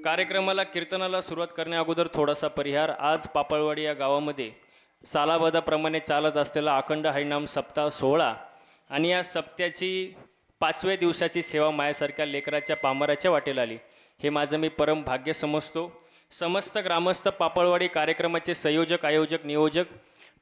कार्यक्रमाला कीर्तनाला सुरुवात करण्या अगोदर थोडासा परिहार। आज पापळवाडी या गावामध्ये सालाबादाप्रमाणे चालत असलेला अखंड हरिनाम सप्ताह सोहळा आणि या सप्त्याची 5व्या दिवसाची सेवा माझ्यासारख्या लेकराच्या पामराच्या वाटेला आली, हे माझं मी परम भाग्य समजतो। समस्त ग्रामस्थ पापळवाडी कार्यक्रमाचे संयोजक, आयोजक, नियोजक,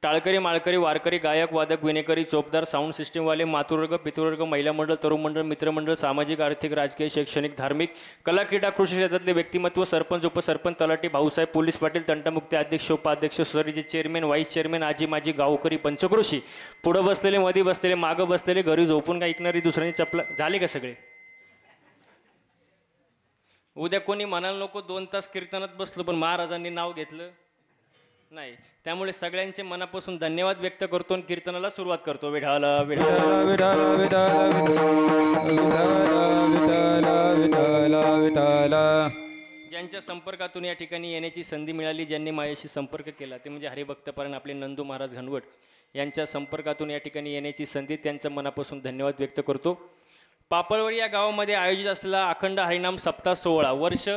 टाळकरी, माळकरी, वारकरी, गायक, वादक, विनेकरी, चोपदार, साऊंड सिस्टीमवाले, मातृवर्ग, पितृवर्ग, महिला मंडळ, तरुण मंडळ, मित्रमंडळ, सामाजिक, आर्थिक, राजकीय, शैक्षणिक, धार्मिक, कला, क्रीडा, कृषी क्षेत्रातले व्यक्तिमत्व, सरपंच, उपसरपंच, तलाठी, भाऊसाहेब, पोलीस पाटील, तंटामुक्ती अध्यक्ष, उपाध्यक्ष, सोसायटीचे चेअरमॅन, व्हाईस चेअरमॅन, आजी माजी, गावकरी, पंचकृषी, पुढं बसलेले, मध्ये बसलेले, मागं बसलेले, घरी झोपून का ऐकणारी दुसऱ्यांची चपला झाले का सगळे? उद्या कोणी म्हणायला नको 2 तास कीर्तनात बसलो पण महाराजांनी नाव घेतलं नाही, त्यामुळे सगळ्यांचे मनापासून धन्यवाद व्यक्त करतो आणि कीर्तनाला सुरुवात करतो। विठाला विठाला विठाला विठाला विठाला विठाला। ज्यांच्या संपर्कातून या ठिकाणी येण्याची संधी मिळाली, ज्यांनी माझ्याशी संपर्क केला ते म्हणजे हरिभक्तपरायण आपले नंदू महाराज घनवट यांच्या संपर्कातून या ठिकाणी येण्याची संधी, त्यांचं मनापासून धन्यवाद व्यक्त करतो। पापळवाडी या गावामध्ये आयोजित असलेला अखंड हरिनाम सप्ताह सोहळा वर्ष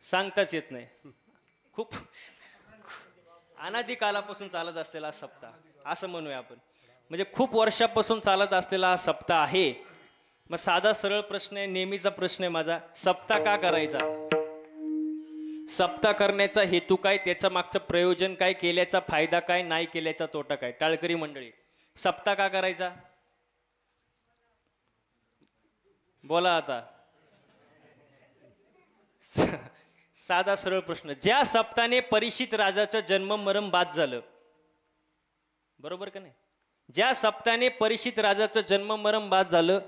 सांगताच येत नाही, खूप अनादी कालापासून चालत असलेला सप्ताह असं म्हणूया आपण, म्हणजे खूप वर्षापासून चालत असलेला हा सप्ताह आहे। मग साधा सरळ प्रश्न आहे, नेहमीचा प्रश्न आहे माझा, सप्ताह का करायचा? सप्ताह करण्याचा हेतू काय, त्याच्या मागचं प्रयोजन काय, केल्याचा फायदा काय, नाही केल्याचा तोटा काय? टाळकरी मंडळी, सप्ताह का करायचा? बोला आता। साधा सरळ प्रश्न, ज्या सप्ताहाने परीक्षित राजाचं जन्म मरण बाद झालं, बरोबर का नाही? ज्या सप्ताहाने परीक्षित राजाचं जन्म मरण बाद झालं,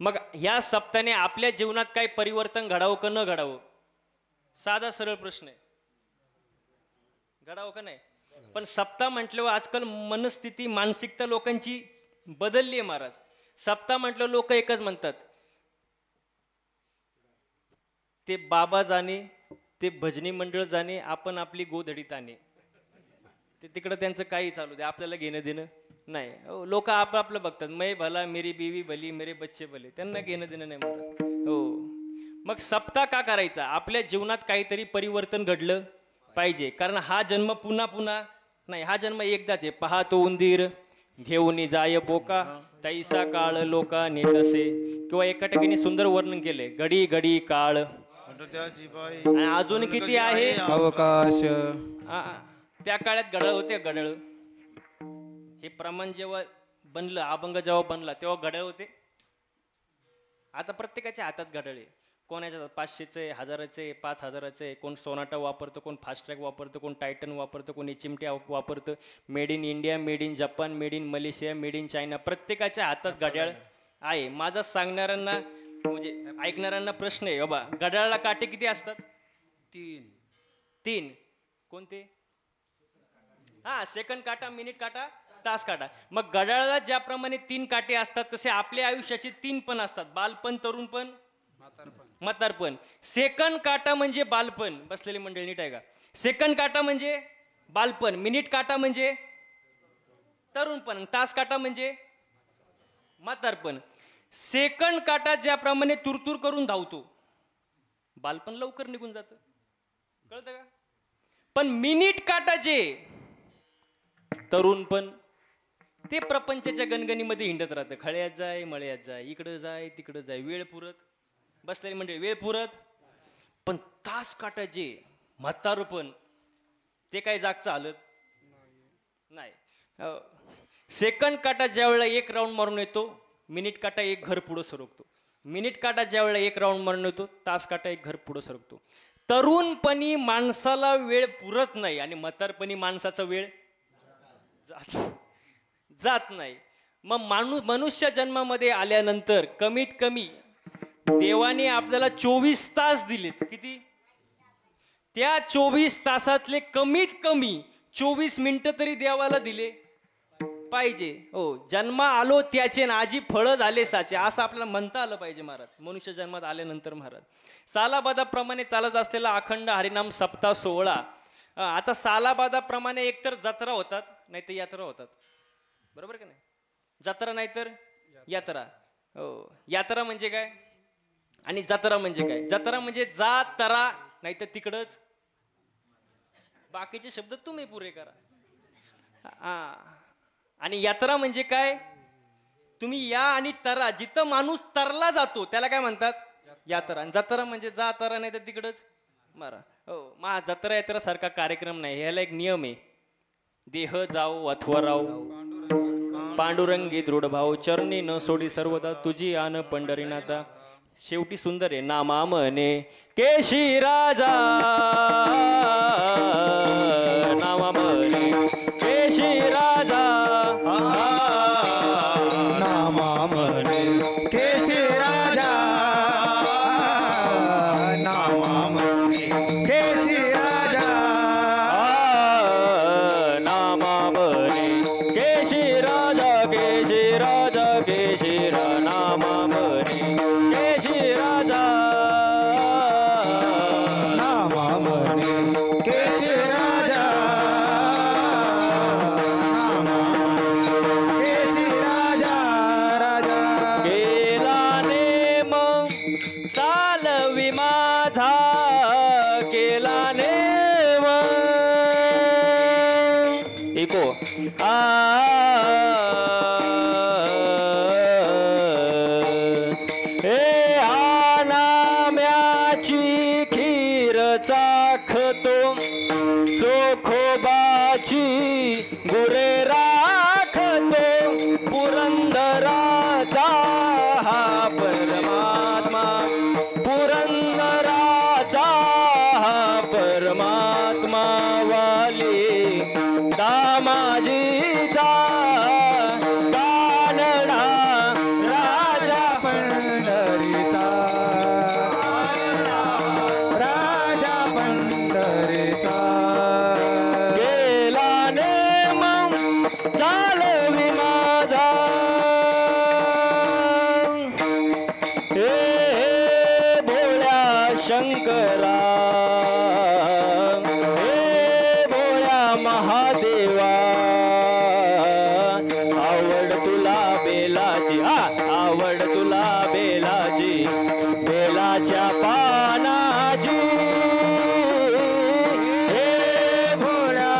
मग ह्या सप्ताहाने आपल्या जीवनात काय परिवर्तन घडावं का न घडावं? साधा सरळ प्रश्न आहे, घडावं का नाही? पण सप्ताह म्हटल्यावर आजकाल मनस्थिती, मानसिकता लोकांची बदलली आहे महाराज। सप्ताह म्हटलं लोक एकच म्हणतात, ते बाबा जाणे, ते भजनी मंडळ जाणे, आपण आपली गोधडीत आणे, ते तिकडं त्यांचं काही चालू दे, आपल्याला घेणं देणं नाही। लोक आपलं बघतात, मैं भला मेरी बीवी भली मेरे बच्चे भले, त्यांना घेणं देणं नाही महाराज। हो, मग सप्ताह का करायचा? आपल्या जीवनात काहीतरी परिवर्तन घडलं पाहिजे, कारण हा जन्म पुन्हा पुन्हा नाही, हा जन्म एकदाच आहे। पहा तो उंदीर घेऊन जाय बोका, तैसा काळ लोका नेतसे, किंवा एका ठिकाणी सुंदर वर्णन केले, घडी घडी काळ अजून किती आहे अवकाश। त्या काळात घड्याळ होते, घड्याळ हे प्रमाण जेव्हा बनलं, अभंग जेव्हा बनला तेव्हा घड्याळ होते। आता प्रत्येकाच्या हातात घड्याळ आहे, कोणाच्या 500चे, 1000चे, 5000चे, कोण सोनाटा वापरतो, कोण फास्ट ट्रॅक वापरतो, कोण टायटन वापरतो, कोणी चिमट्या वापरतं, made in India, made in Japan, made in Malaysia, made in China, प्रत्येकाच्या हातात घड्याळ आहे। माझा सांगणाऱ्यांना म्हणजे ऐकणाऱ्यांना प्रश्न आहे, बाबा घड्याळाला काटे किती असतात? 3 कोणते? हा, सेकंड काटा, मिनिट काटा, तास काटा। मग घड्याळाला ज्याप्रमाणे 3 काटे असतात, तसे आपल्या आयुष्याचे 3 पण असतात, बालपण, तरुणपण, म्हातारपण। सेकंड काटा म्हणजे बालपण, बसलेली मंडळी नीट आहे का? सेकंड काटा म्हणजे बालपण, मिनिट काटा म्हणजे तरुणपण, तास काटा म्हणजे म्हातारपण। सेकंड काटा ज्याप्रमाणे तुरतुर करून धावतो, बालपण लवकर निघून जातं, कळतं का? पण मिनिट काटा जे तरुणपण, ते प्रपंचाच्या गणगणीमध्ये हिंडत राहतं, खळ्यात जाय, मळ्यात जाय, इकडं जाय, तिकडं जाय, वेळ पुरत, बसलेली म्हणजे वेळ पुरत। पण तास काटा जे म्हातारपण, ते काय जागचं हालत नाही। सेकंड काटा ज्या वेळेला 1 राऊंड मारून येतो, मिनिट काटा 1 घर पुढं सरकतो, मिनिट काटा ज्या वेळेला 1 राऊंड मारून येतो, तास काटा 1 घर पुढं सरकतो। तरुणपणी माणसाला वेळ पुरत नाही आणि म्हातारपणी माणसाचा वेळ जात नाही। मग मनुष्य जन्मामध्ये आल्यानंतर कमीत कमी देवाने आपल्याला 24 तास दिलेत, किती? त्या 24 तासातले कमीत कमी 24 मिनिटं तरी देवाला दिले पाहिजे। हो, जन्मा आलो त्याचे ना आजी फळं झाले साचे, असं आपल्याला म्हणता आलं पाहिजे महाराज मनुष्य जन्मात आल्यानंतर। महाराज सालाबादाप्रमाणे चालत असलेला अखंड हरिनाम सप्ताह सोहळा, आता सालाबादाप्रमाणे एकतर जत्रा होतात नाही तर यात्रा होतात, बरोबर का नाही? जत्रा नाही तर यात्रा। हो, यात्रा म्हणजे काय? आणि जत्रा म्हणजे काय? जत्रा म्हणजे जा तरा, नाही तर तिकडच. बाकीचे शब्द तुम्ही पुरे करा. आणि यात्रा म्हणजे काय? तुम्ही या आणि तरा, जिथं माणूस तरला जातो त्याला काय म्हणतात? यात्रा. आणि जत्रा म्हणजे जा तरा, नाही तर तिकडच मारा. हो, जत्रा यात्रा सारखा कार्यक्रम नाही, ह्याला एक नियम आहे. देह जाऊ अथवा राव पांडुरंगी दृढ भाव, चरणी न सोडी सर्वदा तुझी आन पंढरीनाथा. शेवटी सुंदर आहे. नामा म्हणे केशी राजा, नामा म्हणे केशी राजा, नामा म्हणे केशी राजा, नामा म्हणे केशी राजा, नामा म्हणे केशी राजा, केशी राजा, केशी नामा म्हणे केशी राजा, नामा म्हणे केशी राजा, नामा म्हणे केशी राजा, राजा. केला नेम चालवी माझा, केला नेम इको नाम्याची खीर चाखतो, चोखोबाची गुरे राखतो, पुरंदराचा हा परमात्मा, पुरंदराचा हा परमात्मा वाली दामाजीचा कानडा राजा पंढरीचा, राजा पंढरीचा. गेला नेम चालवी माझा, हे भोळ्या शंकरा, हे भोळ्या महादेवा, आवड तुला बेलाची, आवड तुला बेलाची, बेलाच्या पानाची, हे भोळ्या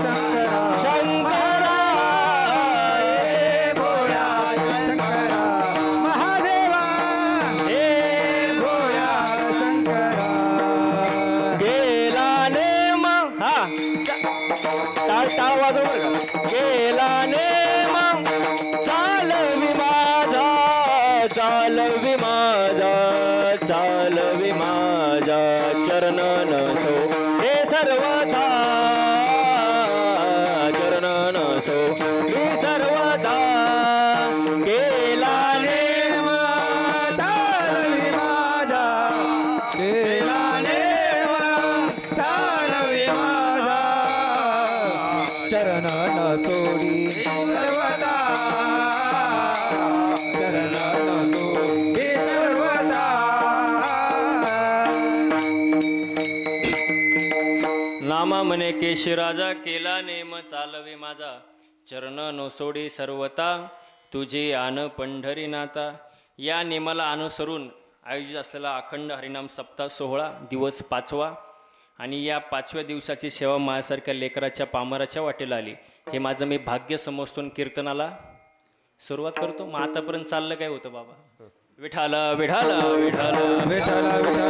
शंकरा, शंकरा, हे भोळ्या शंकरा, महादेवा, हे भोळ्या शंकरा. गेला नेम, टाळ टाळ वाजव बरं का. गेला नेम चालवी माझा, चालवी माझा, चालवी माझा, चरण नसो हे सर्वथा, चरण नसो हे सर्वथा. गेला नेम चालवी माझा, केला नेम चालवी माझा, चरण न सोडी सर्वदा, चरण न सोडी सर्वदा. नामा म्हणे केशी राजा, केला नेम चालवे माझा, चरण नो सोडी सर्वता तुझे आन पंढरीनाथा. या नेमाला अनुसरून आयोजित असलेला अखंड हरिनाम सप्ताह सोहळा दिवस 5वा, आणि या 5व्या दिवसाची सेवा माझ्यासारख्या लेकराच्या पामराच्या वाटेला आली, हे माझं मी भाग्य समजतो. कीर्तनाला सुरुवात करतो. मग आतापर्यंत चाललं काय होतं बाबा? विठाल विठाल विठाल विठ्ठल विठ्ठल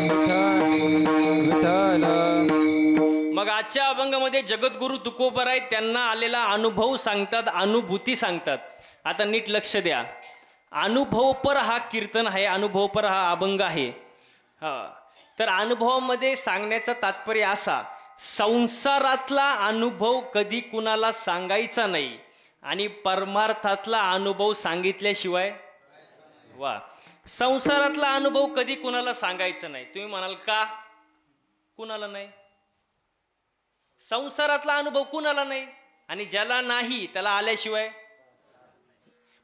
विठ्ठल विठ्ठल. मग आजच्या अभंगामध्ये जगद्गुरु तुकोबराय त्यांना आलेला अनुभव सांगतात, अनुभूती सांगतात. आता नीट लक्ष द्या. अनुभवपर हा कीर्तन आहे, अनुभवपर हा अभंग आहे. तर अनुभवामध्ये सांगण्याचं तात्पर्य असा, संसारातला अनुभव कधी कुणाला सांगायचा नाही आणि परमार्थातला अनुभव सांगितल्याशिवाय, वा, संसारातला अनुभव कधी कुणाला सांगायचा नाही. तुम्ही म्हणाल का? कुणाला नाही? संसारातला अनुभव कुणाला नाही, आणि ज्याला नाही त्याला आल्याशिवाय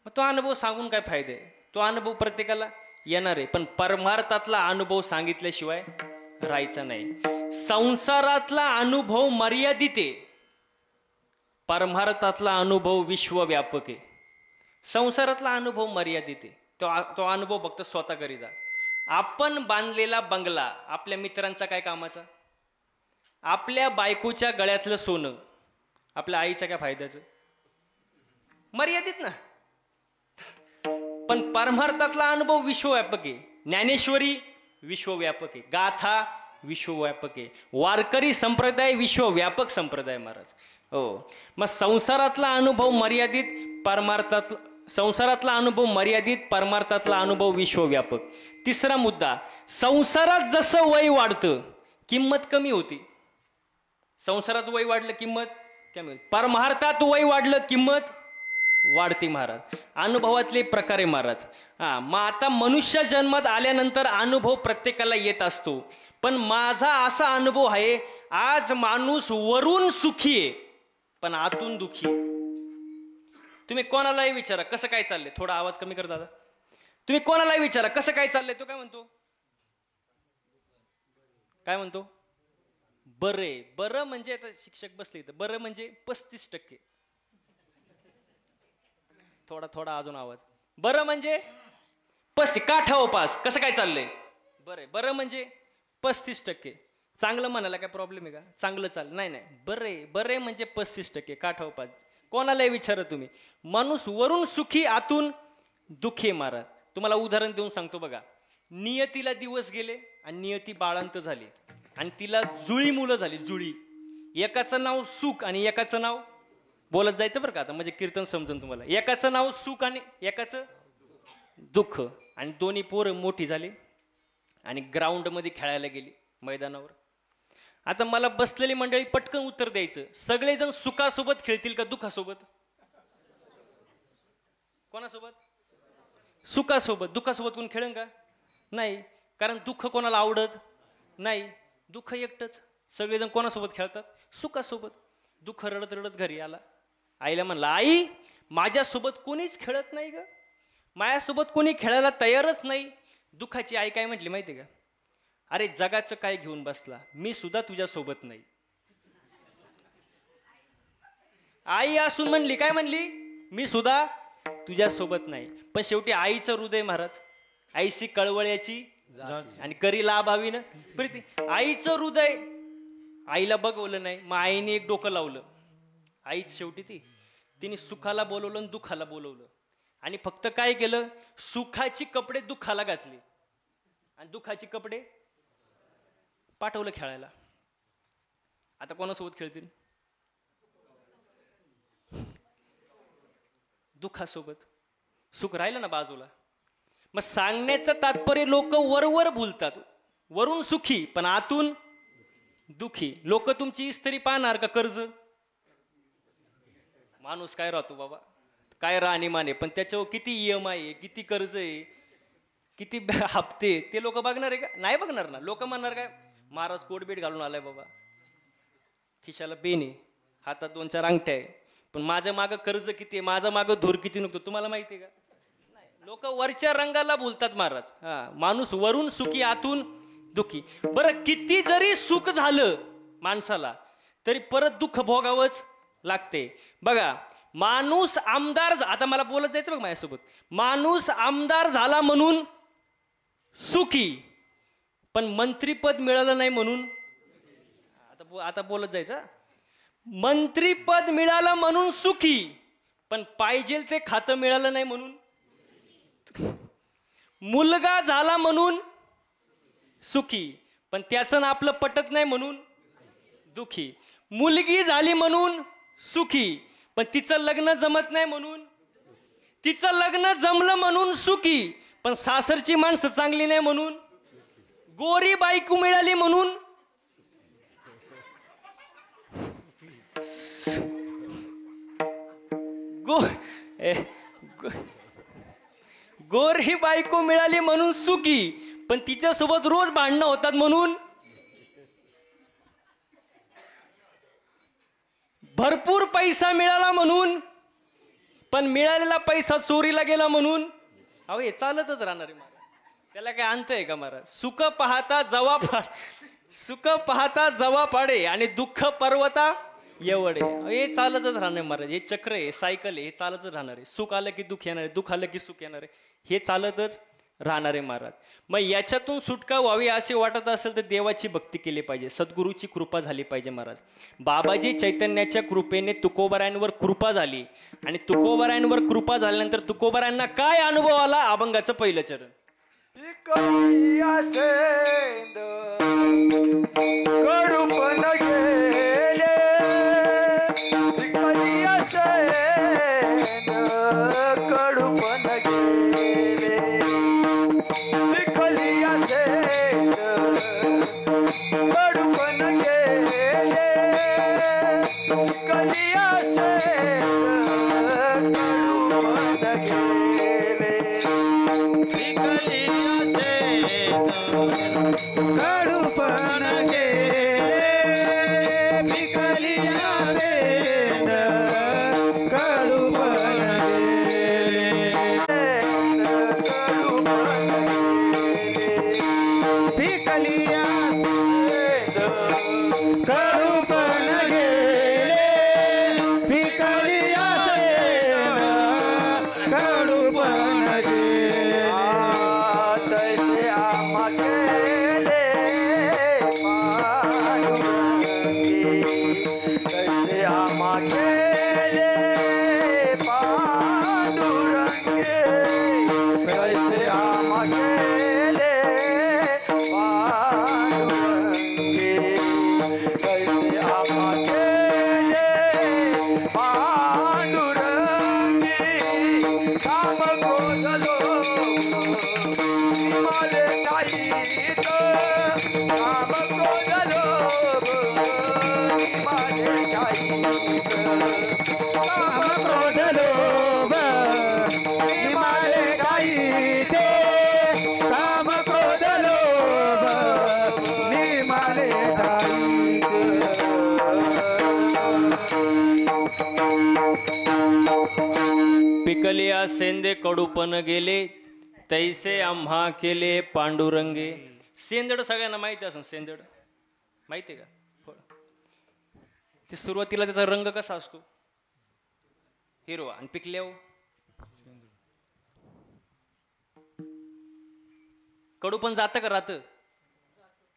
मग तो अनुभव सांगून काय फायदे? तो अनुभव प्रत्येकाला येणार आहे, पण परमार्थातला अनुभव सांगितल्याशिवाय राहायचा नाही. संसारातला अनुभव मर्यादित आहे, परमार्थातला अनुभव विश्वव्यापक आहे. संसारातला अनुभव मर्यादित आहे, तो अनुभव फक्त स्वतः करीता. आपण बांधलेला बंगला आपल्या मित्रांचा काय कामाचा? आपल्या बायकोच्या गळ्यातलं सोनं आपल्या आईच्या काय फायद्याचं? मर्यादित ना. पण परमार्थातला अनुभव विश्वव्यापक आहे. ज्ञानेश्वरी विश्वव्यापक आहे, गाथा विश्वव्यापक आहे, वारकरी संप्रदाय विश्वव्यापक संप्रदाय महाराज. हो, मग संसारातला अनुभव मर्यादित, संसारातला अनुभव मर्यादित, परमार्थातला अनुभव विश्वव्यापक. तिसरा मुद्दा, संसारात जसं वय वाढतं किंमत कमी होती. संसारात वय वाढलं किंमत कमी होती, परमार्थात वय वाढलं किंमत वाढते महाराज. अनुभवातले प्रकार आहे महाराज. मग आता मनुष्य जन्मात आल्यानंतर अनुभव प्रत्येकाला येत असतो, पण माझा असा अनुभव आहे, आज माणूस वरून सुखी आहे पण आतून दुखी आहे. तुम्ही कोणालाही विचारा कसं काय चाललंय, थोडा आवाज कमी कर दादा. तुम्ही कोणालाही विचारा कसं काय चाललंय, तो काय म्हणतो? काय म्हणतो? बरे. बरं म्हणजे आता शिक्षक बसले इथं, बरं म्हणजे 35%. थोडा थोडा अजून आवाज. बरं म्हणजे 35. काठाव पास. कसं काय चाललंय? बरं. बरं म्हणजे 35%. चांगलं म्हणायला काय प्रॉब्लेम आहे का? चांगलं चाल नाही नाही, बरे. बरे म्हणजे 35%, काठाव पास. कोणालाही विचारा तुम्ही, माणूस वरून सुखी आतून दुःखी आहे महाराज. तुम्हाला उदाहरण देऊन सांगतो बघा. नियतीला दिवस गेले आणि नियती बाळांत झाली आणि तिला जुळी मुलं झाली. जुळी. एकाचं नाव सुख आणि एकाचं नाव, बोलत जायचं बरं का आता, म्हणजे कीर्तन समजून तुम्हाला. एकाचं नाव सुख आणि एकाचं दुःख. आणि दोन्ही पोरं मोठी झाली आणि ग्राउंडमध्ये खेळायला गेली, मैदानावर. आता मला बसलेली मंडळी पटकन उत्तर द्यायचं, सगळेजण सुखासोबत खेळतील का दुःखासोबत? कोणासोबत? सुखासोबत. दुःखासोबत कोण खेळेल का? नाही, कारण दुःख कोणाला आवडत नाही. दुःख एकटंच. सगळेजण कोणासोबत खेळतात? सुखासोबत. दुःख रडत रडत घरी आला, आईला म्हणला, आई माझ्यासोबत कोणीच खेळत नाही ग, माझ्यासोबत कोणी खेळायला तयारच नाही. दुःखाची आई काय म्हटली माहिती का? अरे जगाचं काय घेऊन बसला, मी सुद्धा तुझ्यासोबत नाही. आई असून म्हणली, काय म्हणली? मी सुद्धा तुझ्यासोबत नाही. पण शेवटी आईचं हृदय महाराज, आईशी कळवळ्याची आणि करी लाभ हवी ना प्रीती. आईचं हृदय आईला बघवलं नाही, मग आईने एक डोकं लावलं. आईच शेवटी तिने सुखाला बोलवलं आणि दुःखाला बोलवलं आणि फक्त काय केलं, सुखाची कपडे दुःखाला घातली आणि दुःखाची कपडे पाठवलं खेळायला. आता कोणासोबत खेळतील? दुःखासोबत. सुख राहिलं ना बाजूला. मग सांगण्याचं तात्पर्य, लोक वरवर बोलतात, वरून सुखी पण आतून दुखी. लोक तुमची इस्त्री पाहणार का कर्ज? माणूस काय राहतो बाबा, काय राहणीमान आहे, पण त्याच्यावर किती EMI आहे, किती कर्ज आहे, किती हप्ते, ते लोक बघणार आहे का? नाही बघणार ना. लोक म्हणणार काय, महाराज कोटबीट घालून आलाय बाबा, खिशाला पेन आहे, हातात 2-4 अंगठ्या आहे, पण माझ्या मागं कर्ज किती आहे, माझ्या मागं धूर किती नको, तुम्हाला माहिती आहे का? नाही. लोक वरच्या रंगाला बोलतात महाराज. माणूस वरून सुखी आतून दुखी. बरं, किती जरी सुख झालं माणसाला तरी परत दुःख भोगावंच लागते. बघा, माणूस आमदार, आता मला बोलत जायचं बघ माझ्यासोबत, माणूस आमदार झाला म्हणून सुखी पण मंत्रीपद मिळालं नाही म्हणून, आता बोलत जायचं, मंत्रीपद मिळालं म्हणून सुखी पण पाहिजे ते खातं मिळालं नाही म्हणून, मुलगा झाला म्हणून सुखी पण त्याचं ना आपलं पटत नाही म्हणून दुखी, मुलगी झाली म्हणून सुखी पण तिचं लग्न जमत नाही म्हणून, तिचं लग्न जमलं म्हणून सुखी पण सासरची माणसं चांगली नाही म्हणून, गोरी बायको मिळाली म्हणून गोरी बायको मिळाली म्हणून सुखी पण तिच्यासोबत रोज भांडणं होतात म्हणून, भरपूर पैसा मिळाला म्हणून पण मिळालेला पैसा चोरीला गेला म्हणून. अहो हे चालतच राहणार आहे महाराज, त्याला काय अंत आहे का महाराज? सुख पाहता जवा पाडे आणि दुःख पर्वता एवढे. हे चालतच राहणार महाराज, हे चक्र आहे, सायकल आहे, हे चालतच राहणार आहे. सुख आलं की दुःख येणार आहे, दुःख आलं की सुख येणार आहे. हे चालतच राहणारे महाराज. मग याच्यातून सुटका व्हावी असे वाटत असेल तर देवाची भक्ती केली पाहिजे, सद्गुरूची कृपा झाली पाहिजे महाराज. बाबाजी चैतन्याच्या कृपेने तुकोबारायांवर कृपा झाली आणि तुकोबारायांवर कृपा झाल्यानंतर तुकोबारायांना काय अनुभव आला? अभंगाचं पहिलं चरण. कडूपण गेले कडूपण गेले विकलिया कडूपण गेले विकलिया कडूपण गेले कडूपण गेले विकलिया कडूपण गेले विकलिया कडूपण गेले विकलिया कडूपण गेले तैसे आम्हा केले तैसे आम्हा केले पांडुरंगे तैसे आम्हा केले पांडुरंगे तैसे आम्हा केले पांडुरंगे काम क्रोध लोभ माले जाईत काम क्रोध लोभ माले जाईत काम क्रोध लोभ माले जाईत काम क्रोध लोभ माले जाईत पिकलिया सेंदे कडूपण गेले तैसे आम्हा केले पांडुरंगे. सेंदड सगळ्यांना माहिती असेल, सेंदड माहिती आहे का? ते सुरुवातीला त्याचा रंग कसा असतो? हिरवा. आणि पिकल्यावर कडूपण जातं का राहतं?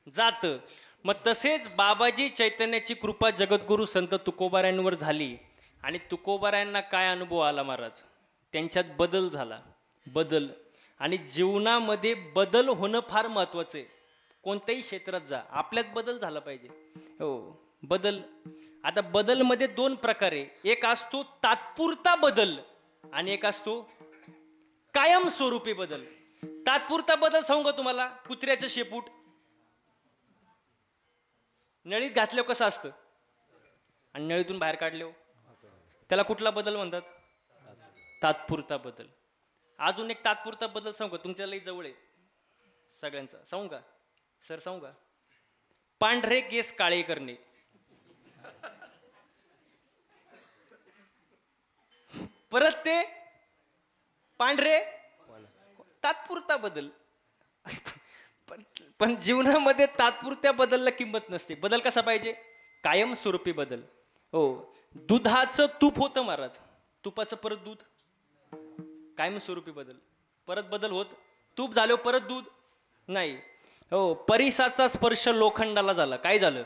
जातं. मग तसेच बाबाजी चैतन्याची कृपा जगद्गुरु संत तुकोबारायांवर झाली आणि तुकोबारायांना काय अनुभव आला महाराज? त्यांच्यात बदल झाला. बदल आणि जीवनामध्ये बदल होणं फार महत्वाचं आहे. कोणत्याही क्षेत्रात जा, आपल्यात बदल झाला पाहिजे. हो, बदल. आता बदलमध्ये दोन प्रकार आहे. एक असतो तात्पुरता बदल आणि एक असतो कायमस्वरूपी बदल. तात्पुरता बदल सांगू का तुम्हाला? कुत्र्याचं शेपूट नळीत घातल्यावर कसं असतं आणि नळीतून बाहेर काढल्यावर त्याला कुठला बदल म्हणतात? तात्पुरता बदल. अजून एक तात्पुरता बदल सांगू का? तुमच्या लई जवळ आहे सगळ्यांचा. सांगू का सर? सांगू का? पांढरे केस काळे करणे. परत ते पांढरे, तात्पुरता बदल. पण जीवनामध्ये तात्पुरत्या बदलला किंमत नसते. बदल कसा पाहिजे? कायमस्वरूपी बदल. हो, दुधाचं तूप होतं महाराज, तुपाचं परत दूध. कायमस्वरूपी बदल. परत बदल होत, तूप झालं परत दूध नाही. हो, परिसाचा स्पर्श लोखंडाला झाला, काय झालं?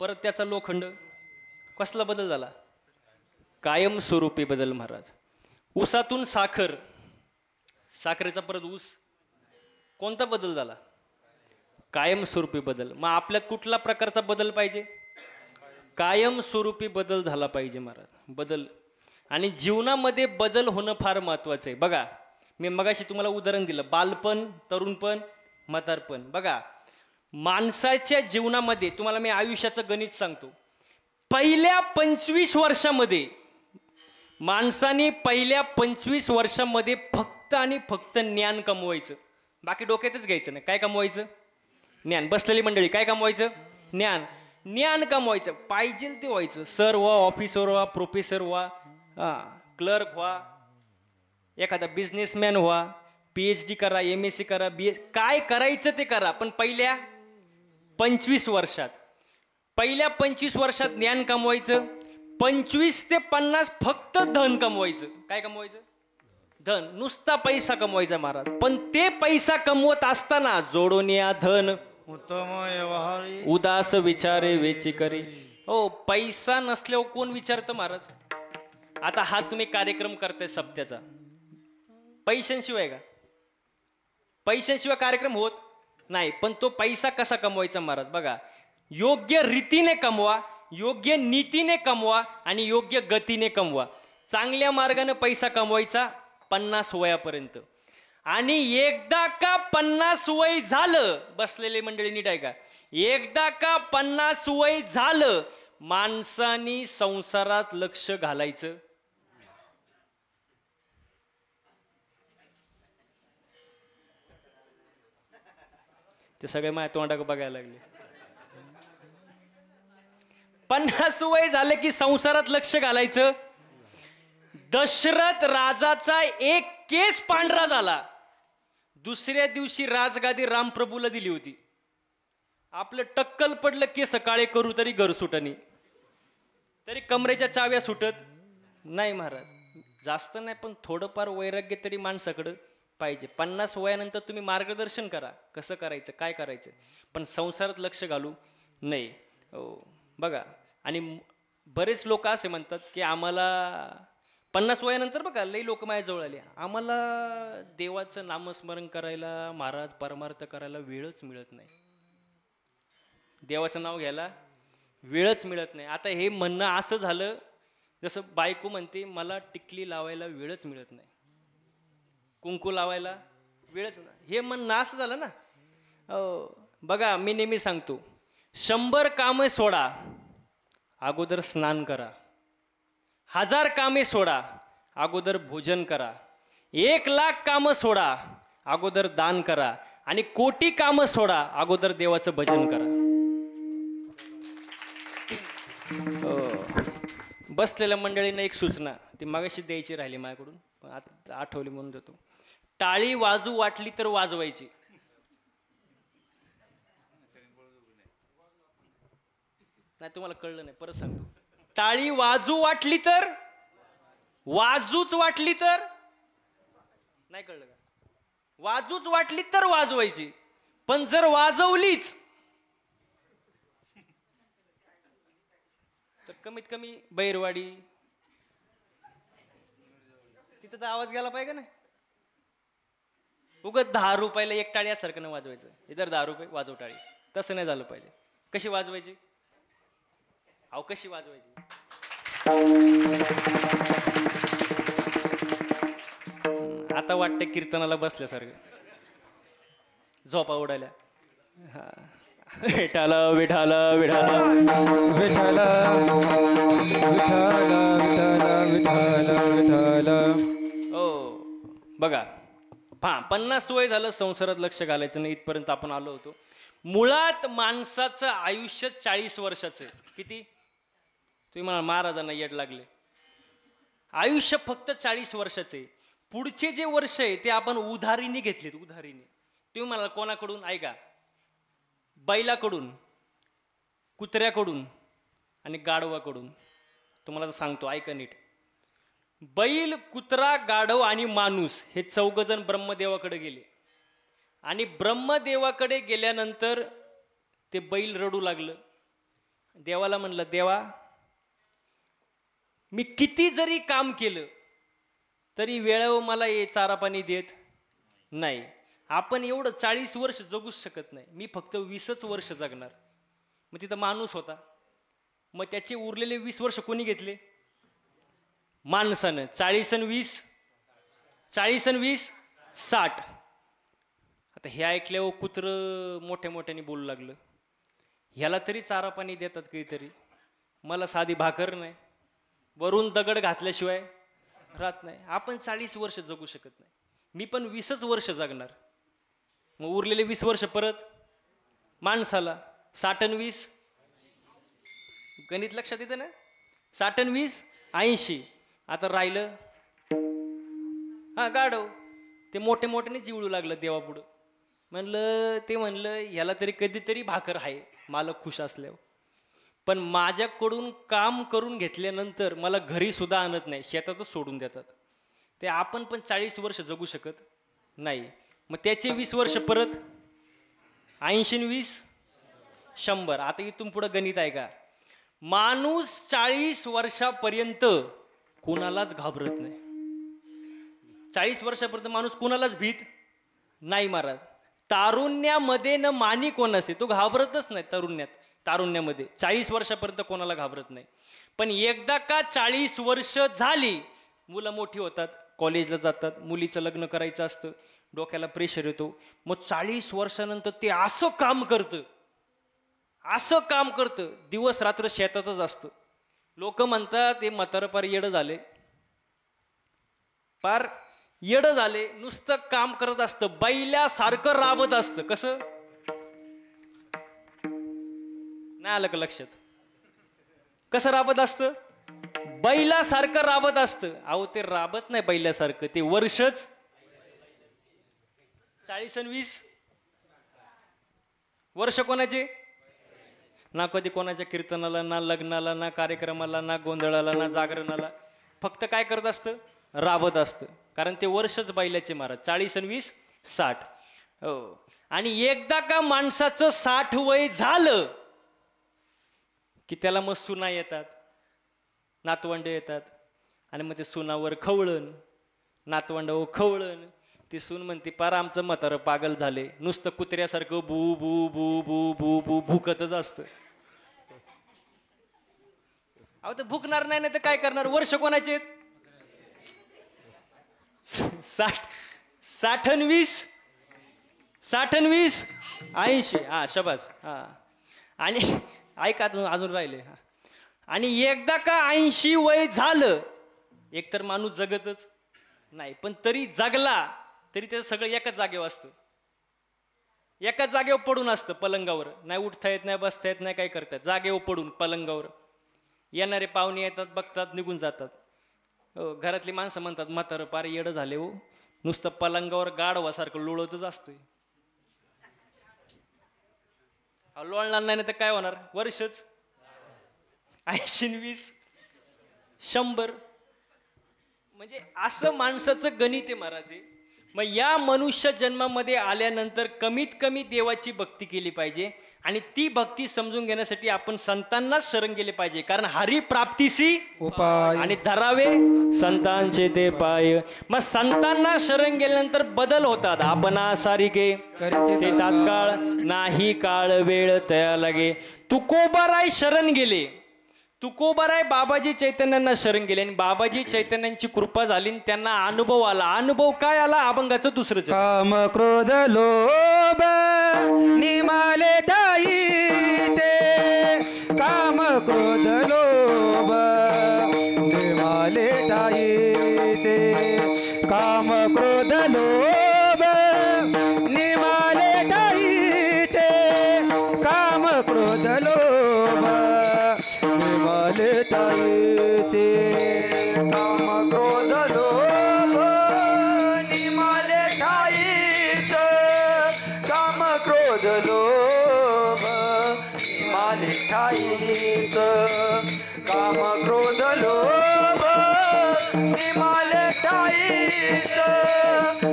परत त्याचा लोखंड. कसला बदल झाला? कायमस्वरूपी बदल महाराज. ऊसातून साखर, साखरेचा परत ऊस. कोणता बदल झाला? कायमस्वरूपी बदल. मग आपल्यात कुठला प्रकारचा बदल पाहिजे? कायमस्वरूपी बदल झाला पाहिजे महाराज. बदल. आणि जीवनामध्ये बदल होणं फार महत्वाचं आहे. बघा, मी मगाशी तुम्हाला उदाहरण दिलं, बालपण, तरुणपण, म्हातारपण. बघा, माणसाच्या जीवनामध्ये तुम्हाला मी आयुष्याचं गणित सांगतो. पहिल्या 25 वर्षामध्ये माणसाने पहिल्या 25 वर्षामध्ये फक्त आणि फक्त ज्ञान कमवायचं. बाकी डोक्यातच घ्यायचं नाही. काय कमवायचं? ज्ञान. बसलेली मंडळी, काय कमवायचं? ज्ञान. ज्ञान कमवायचं. पाहिजे ते व्हायचं. सर व्हा, ऑफिसर व्हा, प्रोफेसर व्हा, क्लर्क व्हा, एखादा बिझनेसमॅन व्हा, PhD करा, MSc करा, BS, काय करायचं ते करा. पण पहिल्या 25 वर्षात, पहिल्या 25 वर्षात ज्ञान कमवायचं. 25 ते 50 फक्त धन कमवायचं. काय कमवायचं? धन नुसता पैसा कमवायचा महाराज, पण ते पैसा कमवत असताना जोडून या धन उत्तम व्यवहारी उदास विचारे वेची करी. हो, पैसा नसल्यावर कोण विचारतं महाराज? आता हा तुम्ही कार्यक्रम करताय सप्त्याचा, पैशांशिवाय का? पैशांशिवाय कार्यक्रम होत नाही. पण तो पैसा कसा कमवायचा महाराज बघा, योग्य रीतीने कमवा, योग्य नीतीने कमवा आणि योग्य गतीने कमवा. चांगल्या मार्गाने पैसा कमवायचा 50 वयापर्यंत. आणि एकदा का 50 वय झालं, बसलेले मंडळी नीट आहे का, एकदा का 50 वय झालं, माणसानी संसारात लक्ष घालायचं. ते सगळे माझ्या तोंडाकडे बघायला लागले. 50 वय झालं की संसारात लक्ष घालायचं. दशरथ राजाचा एक केस पांढरा झाला, दुसऱ्या दिवशी राजगादी रामप्रभूला दिली होती. आपलं टक्कल पडलं केस काळे करू तरी घर सुटणी, तरी कमरेच्या चाव्या सुटत नाही महाराज. जास्त नाही पण थोडंफार वैराग्य तरी माणसाकडं पाहिजे. 50 वयानंतर तुम्ही मार्गदर्शन करा, कसं करायचं काय करायचं, पण संसारात लक्ष घालू नये. बघा, आणि बरेच लोक असे म्हणतात की आम्हाला 50 वयानंतर बघा लई लोक माझ्याजवळ आले, आम्हाला देवाचं नामस्मरण करायला, महाराज परमार्थ करायला वेळच मिळत नाही, देवाचं नाव घ्यायला वेळच मिळत नाही. आता हे म्हणणं असं झालं जसं बायको म्हणते मला टिकली लावायला वेळच मिळत नाही, कुंकू लावायला वेळच मिळत. हे म्हणणं असं झालं ना. बघा, मी नेहमी सांगतो 100 कामे सोडा, अगोदर स्नान करा. 1000 कामे सोडा, अगोदर भोजन करा. 1,00,000 कामं सोडा, अगोदर दान करा. आणि 1,00,00,000 कामं सोडा, अगोदर देवाचं भजन करा. बसलेल्या मंडळींना एक सूचना, ती मागाशी द्यायची राहिली माझ्याकडून, पण आता आठवली म्हणून देतो. टाळी वाजू वाटली तर वाजवायची. नाही तुम्हाला कळलं नाही, परत सांगतो. टाळी वाजू वाटली तर वाजूच वाटली तर नाही कळलं का? वाजूच वाटली तर वाजवायची, पण जर वाजवलीच तर कमीत कमी बैरवाडी तिथं तर आवाज गेला पाहिजे ना. उगत 10 रुपयाला एक टाळी असल्यासारखं नाही वाजवायचं. इधर 10 रुपये वाजव टाळी, तसं नाही झालं पाहिजे. कशी वाजवायची? अहो कशी वाजवायची? आता वाटतं कीर्तनाला बसल्यासारखं, झोपा उडाल्या. विठाला विठाला विठाला विठाला विठाला विठाला विठाला. हो बघा, 50 वय झालं, संसारात लक्ष घालायचं नाही, इथपर्यंत आपण आलो होतो. मुळात माणसाचं आयुष्य 40 वर्षाचं आहे. किती? तुम्ही म्हणा महाराजांना येड लागले. आयुष्य फक्त 40 वर्षाचं आहे. पुढचे जे वर्ष आहे ते आपण उधारीने घेतलेत, उधारीने. तुम्ही म्हणाल कोणाकडून? ऐका, बैलाकडून, कुत्र्याकडून आणि गाढवाकडून. तुम्हाला तर सांगतो, ऐका नीट. बैल, कुत्रा, गाढव आणि माणूस हे 4 जण ब्रह्मदेवाकडे गेले. आणि ब्रह्मदेवाकडे गेल्यानंतर ते बैल रडू लागलं. देवाला म्हणलं, देवा मी किती जरी काम केलं तरी वेळेवर मला हे चारा पाणी देत नाही. आपण एवढं 40 वर्ष जगूच शकत नाही, मी फक्त 20च वर्ष जगणार. मग तिथं माणूस होता, मग त्याचे उरलेले 20 वर्ष कोणी घेतले? माणसानं. 40 आणि 20 40 आणि 20 60. आता हे ऐकल्यावर कुत्रं मोठ्या मोठ्याने बोलू लागलं, ह्याला तरी चारा पाणी देतात काहीतरी, मला साधी भाकर नाही, वरून दगड घातल्याशिवाय राहत नाही. आपण 40 वर्ष जगू शकत नाही, मी पण 20च वर्ष जगणार. मग उरलेले 20 वर्ष परत माणसाला. 60 आणि 20 गणित लक्षात येतं ना? 60 आणि 20 80. आता राहिलं गाढव. ते मोठे मोठ्याने जिवळू लागलं देवापुढं. म्हणलं, ते म्हणलं ह्याला तरी कधीतरी भाकर आहे, मालक खुश असल्यावर, पण माझ्याकडून काम करून घेतल्यानंतर मला घरी सुद्धा आणत नाही, शेतातच सोडून देतात. ते आपण पण 40 वर्ष जगू शकत नाही. मग त्याचे 20 वर्ष परत 80 आणि 20 100. आता इथून पुढं गणित आहे का? माणूस 40 वर्षापर्यंत कोणालाच घाबरत नाही. 40 वर्षापर्यंत माणूस कोणालाच भीत नाही महाराज. तारुण्यामध्ये न मानी कोणासे, तो घाबरतच नाही. तारुण्यामध्ये 40 वर्षापर्यंत कोणाला घाबरत नाही. पण एकदा का 40 वर्ष झाली, मुलं मोठी होतात, कॉलेजला जातात, मुलीचं लग्न करायचं असतं, डोक्याला प्रेशर येतो. मग 40 वर्षानंतर ते असं काम करतं, दिवस रात्र शेतातच असतं. लोक म्हणतात ते म्हातारं पार येडं झाले, नुसतं काम करत असतं, बैल्यासारखं राबत असतं. कसं नाही आलं का लक्षात? कसं राबत असतं? बैलासारखं राबत असतं. अहो ते राबत नाही बैल्यासारखं, ते वर्षच 40 आणि 20 वर्ष कोणाचे? ना कधी कोणाच्या कीर्तनाला, ना लग्नाला, ना कार्यक्रमाला, ना गोंधळाला, ना जागरणाला. फक्त काय करत असतं? राबत असतं. कारण ते वर्षच बैलाचे महाराज. 40 आणि 20 60. हो. आणि एकदा का माणसाचं 60 वय झालं की त्याला मग सुना येतात, नातवंड येतात, आणि मग ते सुनावर खवळण, नातवंडावर खवळण. ती सून म्हणते पार आमचं म्हातारं पागल झाले, नुसतं कुत्र्यासारखं बू बू बू बू बू बू भुकतच असतं. अहो ते भुकणार नाही ना तर काय करणार? वर्ष कोणाचे आहेत? 60 आणि 20 80. हा शबास. हा. आणि ऐका अजून राहिले. हा. आणि एकदा का 80 वय झालं, एकतर माणूस जगतच नाही, पण तरी जगला तरी त्याचं सगळं एकाच जागेवर असतं, एकाच जागेवर पडून असतं, पलंगावर. नाही उठता येत, नाही बसता येत, नाही काय करतात, जागेवर पडून पलंगावर. येणारे पाहुणे येतात, बघतात, निघून जातात. हो. घरातली माणसं म्हणतात म्हातारं पार येडं झाले हो, नुसतं पलंगावर गाढवासारखं लोळतच असतंय. लोळणार नाही तर काय होणार? वर्षच 80 आणि 20 100. म्हणजे असं माणसाचं गणित आहे महाराज. मग या मनुष्य जन्मामध्ये आल्यानंतर कमीत कमी देवाची भक्ती केली पाहिजे, आणि ती भक्ती समजून घेण्यासाठी आपण संतांनाच शरण गेले पाहिजे. कारण हरी प्राप्तीसी उपाय आणि धरावे संतांचे ते पाय. मग संतांना शरण गेल्यानंतर बदल होतात. आपणा सारिके ते तात्काळ नाही, काळ वेळ तया लागे. तुकोबाराय शरण गेले, तुकोबाराय बाबाजी चैतन्यांना शरण गेले, आणि बाबाजी चैतन्यांची कृपा झाली, त्यांना अनुभव आला. अनुभव काय आला? अभंगाचं दुसरं काम क्रोध लोभ निमाले ताईचे, काम क्रोध लोभ निमाले ताईचे, काम क्रोध लोभ निमाले ताईचे, काम क्रोध लोभ निमाले ताईचे, काम क्रोध लोभ निमाले ताईचे, काम क्रोध लोभ निमाले ताईचे, काम क्रोध लोभ निमाले ताईचे, काम क्रोध लोभ निमाले ताईचे,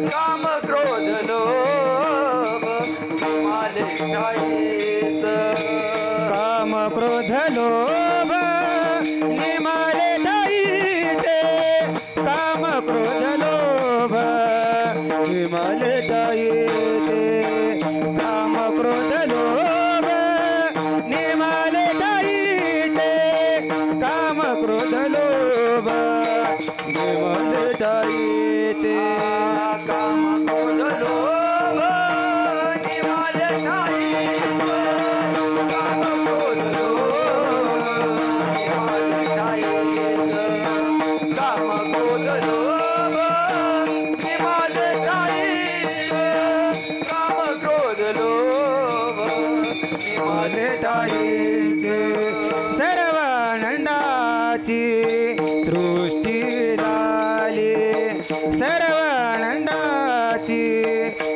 काम क्रोध लोभ निमाले ताईचे, काम क्रोध लोभ निमाले ताईचे, काम क्रोध लोभ निमाले ताईचे, काम क्रोध लोभ निमाले ताईचे, काम क्रोध लोभ निमाले ताईचे, काम क्रोध लोभ निमाले ताईचे, काम क्रोध लोभ निमाले ताईचे, काम क्रोध लोभ निमाले ताईचे, सर्वानंदाची सृष्टी झाली, सर्वानंदाची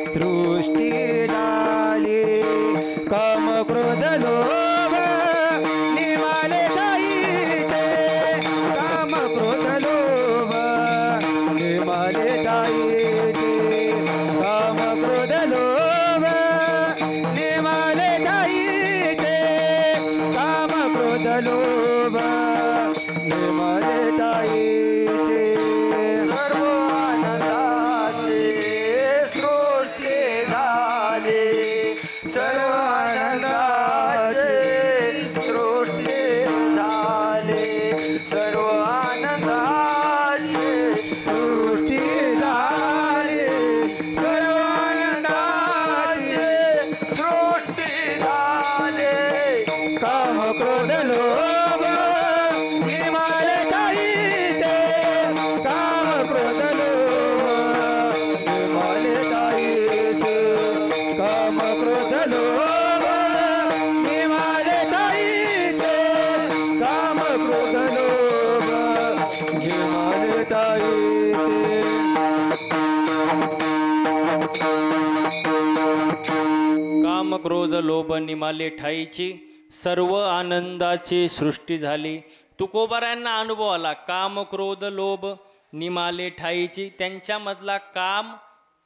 सृष्टी झाली, काम क्रोध लोभ निमाले ताईचे, काम क्रोध लोभ निमाले लोभ निर्मले ताईचे सर्व आनंदाचे सृष्टी झाले सर्व आनंदाचे सृष्टी झाले सर्व आनंदाचे सृष्टी झाली सर्व आनंदाची सृष्टी झाले काम क्रोध लोभ निर्मले ताईचे काम क्रोध लोभ निर्मले ताईचे काम क्रोध लोभ निर्मले ताईचे काम क्रोध लोभ निर्मले ताईचे काम क्रोध लोभ निमाले ठाईची सर्व आनंदाची सृष्टी झाली. तुकोबारायांना अनुभव आला काम क्रोध लोभ निमाले ठाईची. त्यांच्यामधला काम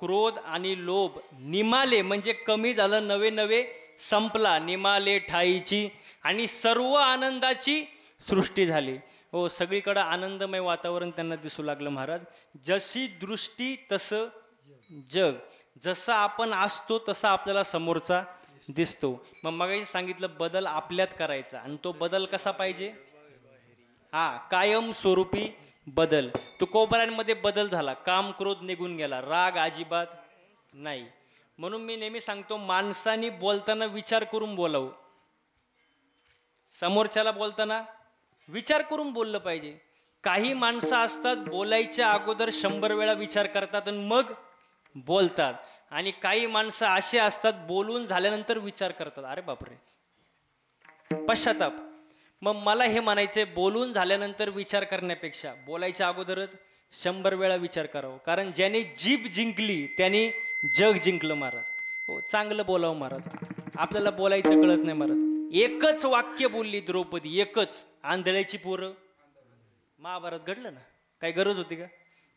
क्रोध आणि लोभ निमाले म्हणजे कमी झालं, नवे नवे संपला. निमाले ठाईची आणि सर्व आनंदाची सृष्टी झाली. हो, सगळीकडं आनंदमय वातावरण त्यांना दिसू लागलं महाराज. जशी दृष्टी तसं जग, जसं आपण असतो तसा आपल्याला समोरचा दिसतो. मग मगाशी सांगितलं बदल आपल्यात करायचा आणि तो बदल कसा पाहिजे? कायम स्वरूपी बदल. तुकोबारांमध्ये बदल झाला, काम क्रोध निघून गेला, राग अजिबात नाही. म्हणून मी नेहमी सांगतो माणसानी बोलताना विचार करून बोलावं. समोरच्याला बोलताना विचार करून बोललं पाहिजे. काही माणसं असतात बोलायच्या अगोदर 100 वेळा विचार करतात आणि मग बोलतात, आणि काही माणसं अशी असतात बोलून झाल्यानंतर विचार करतात. अरे बापरे, पश्चाताप. मग मला हे म्हणायचंय, बोलून झाल्यानंतर विचार करण्यापेक्षा बोलायच्या अगोदरच 100 वेळा विचार करावा. कारण ज्याने जीभ जिंकली त्याने जग जिंकलं महाराज. हो, चांगलं बोलावं महाराज. आपल्याला बोलायचं कळत नाही महाराज. एकच वाक्य बोलली द्रौपदी, एकच. आंधळ्याची पोरं महाभारत घडलं ना, काही गरज होती का?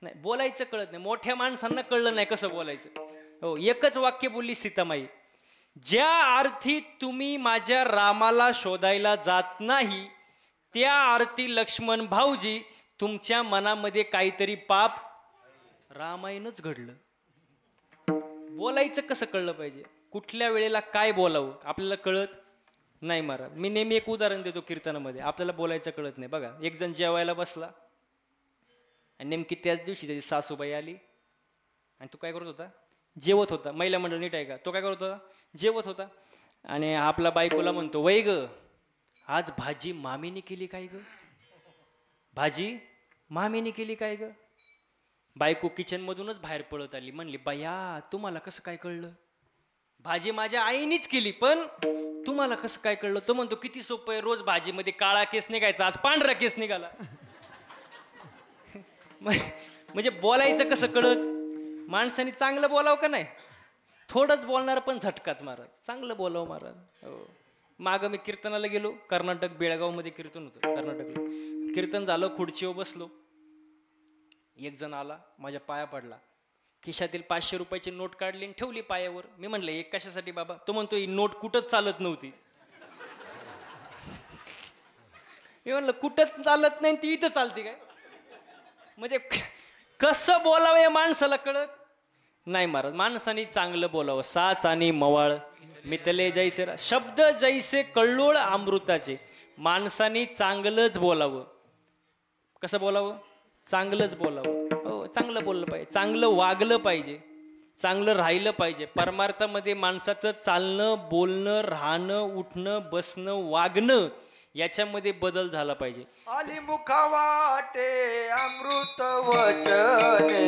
नाही. बोलायचं कळत नाही, मोठ्या माणसांना कळलं नाही कसं बोलायचं. हो, एकच वाक्य बोलली सीतामाई, ज्या अर्थी तुम्ही माझ्या रामाला शोधायला जात नाही त्या अर्थी लक्ष्मण भाऊजी तुमच्या मनामध्ये काहीतरी पाप रामायणच घडलं. बोलायचं कसं कळलं पाहिजे, कुठल्या वेळेला काय बोलावं आपल्याला कळत नाही महाराज. मी नेहमी एक उदाहरण देतो कीर्तनामध्ये. आपल्याला बोलायचं कळत नाही बघा. एक जण जेवायला बसला आणि नेमकी त्याच दिवशी त्याची सासूबाई आली आणि तो काय करत होता? जेवत होता. महिला मंडळ नीट आहे का? तो काय करत होता? जेवत होता. आणि आपला बायकोला म्हणतो, वै ग, आज भाजी मामीने केली काय ग? भाजी मामीने केली काय ग? बायको किचन मधूनच बाहेर पळत आली, म्हणली, बाया तुम्हाला कसं काय कळलं? भाजी माझ्या आईनीच केली, पण तुम्हाला कसं काय कळलं? तो म्हणतो, किती सोपं आहे, रोज भाजीमध्ये काळा केस निघायचा, आज पांढरा केस निघाला. म्हणजे बोलायचं कसं कळत? माणसाने चांगलं बोलावं का नाही? थोडंच बोलणार पण झटकाच महाराज. चांगलं बोलावं महाराज. हो, मागं मी कीर्तनाला गेलो, कर्नाटक बेळगावमध्ये कीर्तन होतं. कर्नाटकला कीर्तन झालं, खुर्चीवर बसलो. एक जण आला, माझ्या पाया पडला, खिशातील 500 रुपयाची नोट काढली आणि ठेवली पायावर. मी म्हणलं, एक कशासाठी बाबा? तो म्हणतो, ही नोट कुठंच चालत नव्हती. मी म्हणलं, कुठंच चालत नाही, ती इथं चालते काय? म्हणजे कसं बोलावं या माणसाला कळत नाही महाराज. माणसाने चांगलं बोलावं. साच आणि मवाळ मितले जैसे, शब्द जैसे कल्लोळ अमृताचे. माणसाने चांगलंच बोलावं. कसं बोलावं? चांगलंच बोलावं. हो, चांगलं बोललं पाहिजे, चांगलं वागलं पाहिजे, चांगलं राहिलं पाहिजे. परमार्थामध्ये माणसाचं चालणं, बोलणं, राहणं, उठणं, बसणं, वागणं याच्यामध्ये बदल झाला पाहिजे. आली मुखा वाटे अमृत वचने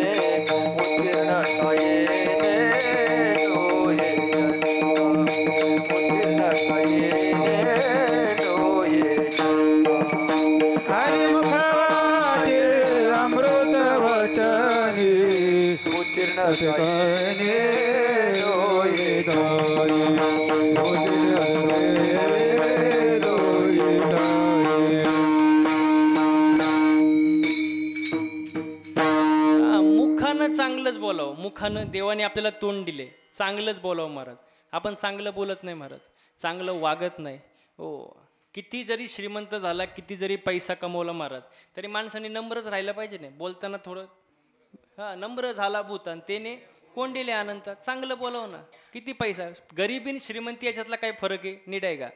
उत्तीर्ण कयेने डोहे उत्तीर्ण कयेने डोहे. हरी मुखवाटे अमृत वचने उत्तीर्ण कयेने डोहे डोहे मुखानं चांगलंच बोलावं. मुखानं देवाने आपल्याला तोंड दिले, चांगलंच बोलावं महाराज. आपण चांगलं बोलत नाही महाराज, चांगलं वागत नाही. हो, किती जरी श्रीमंत झाला, किती जरी पैसा कमवला महाराज, तरी माणसाने नम्रच राहायला पाहिजे नाही. बोलताना थोडं नम्र झाला भूतान त्याने कोण दिले अनंत, चांगलं बोलाव ना. किती पैसा, गरीबी आणि श्रीमंती याच्यातला काय फरक आहे? नीट आहे का?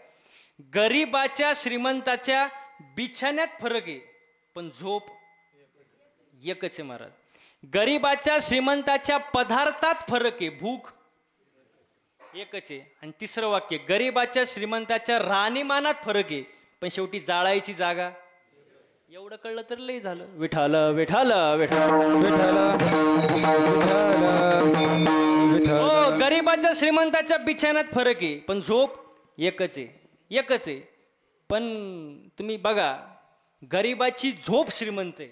गरीबाच्या श्रीमंताच्या बिछाण्यात फरक आहे, पण झोप एकच आहे महाराज. गरीबाच्या श्रीमंताच्या पदार्थात फरक आहे, भूक एकच आहे. आणि तिसरं वाक्य, गरीबाच्या श्रीमंताच्या राहणीमानात फरक आहे, पण शेवटी जाळायची जागा. एवढं कळलं तर लय झालं. विठाल विठाल विठाल हो, गरीबाच्या श्रीमंताच्या बिछाण्यात फरक आहे, पण झोप एकच आहे, एकच आहे. पण तुम्ही बघा, गरीबाची झोप श्रीमंत आहे,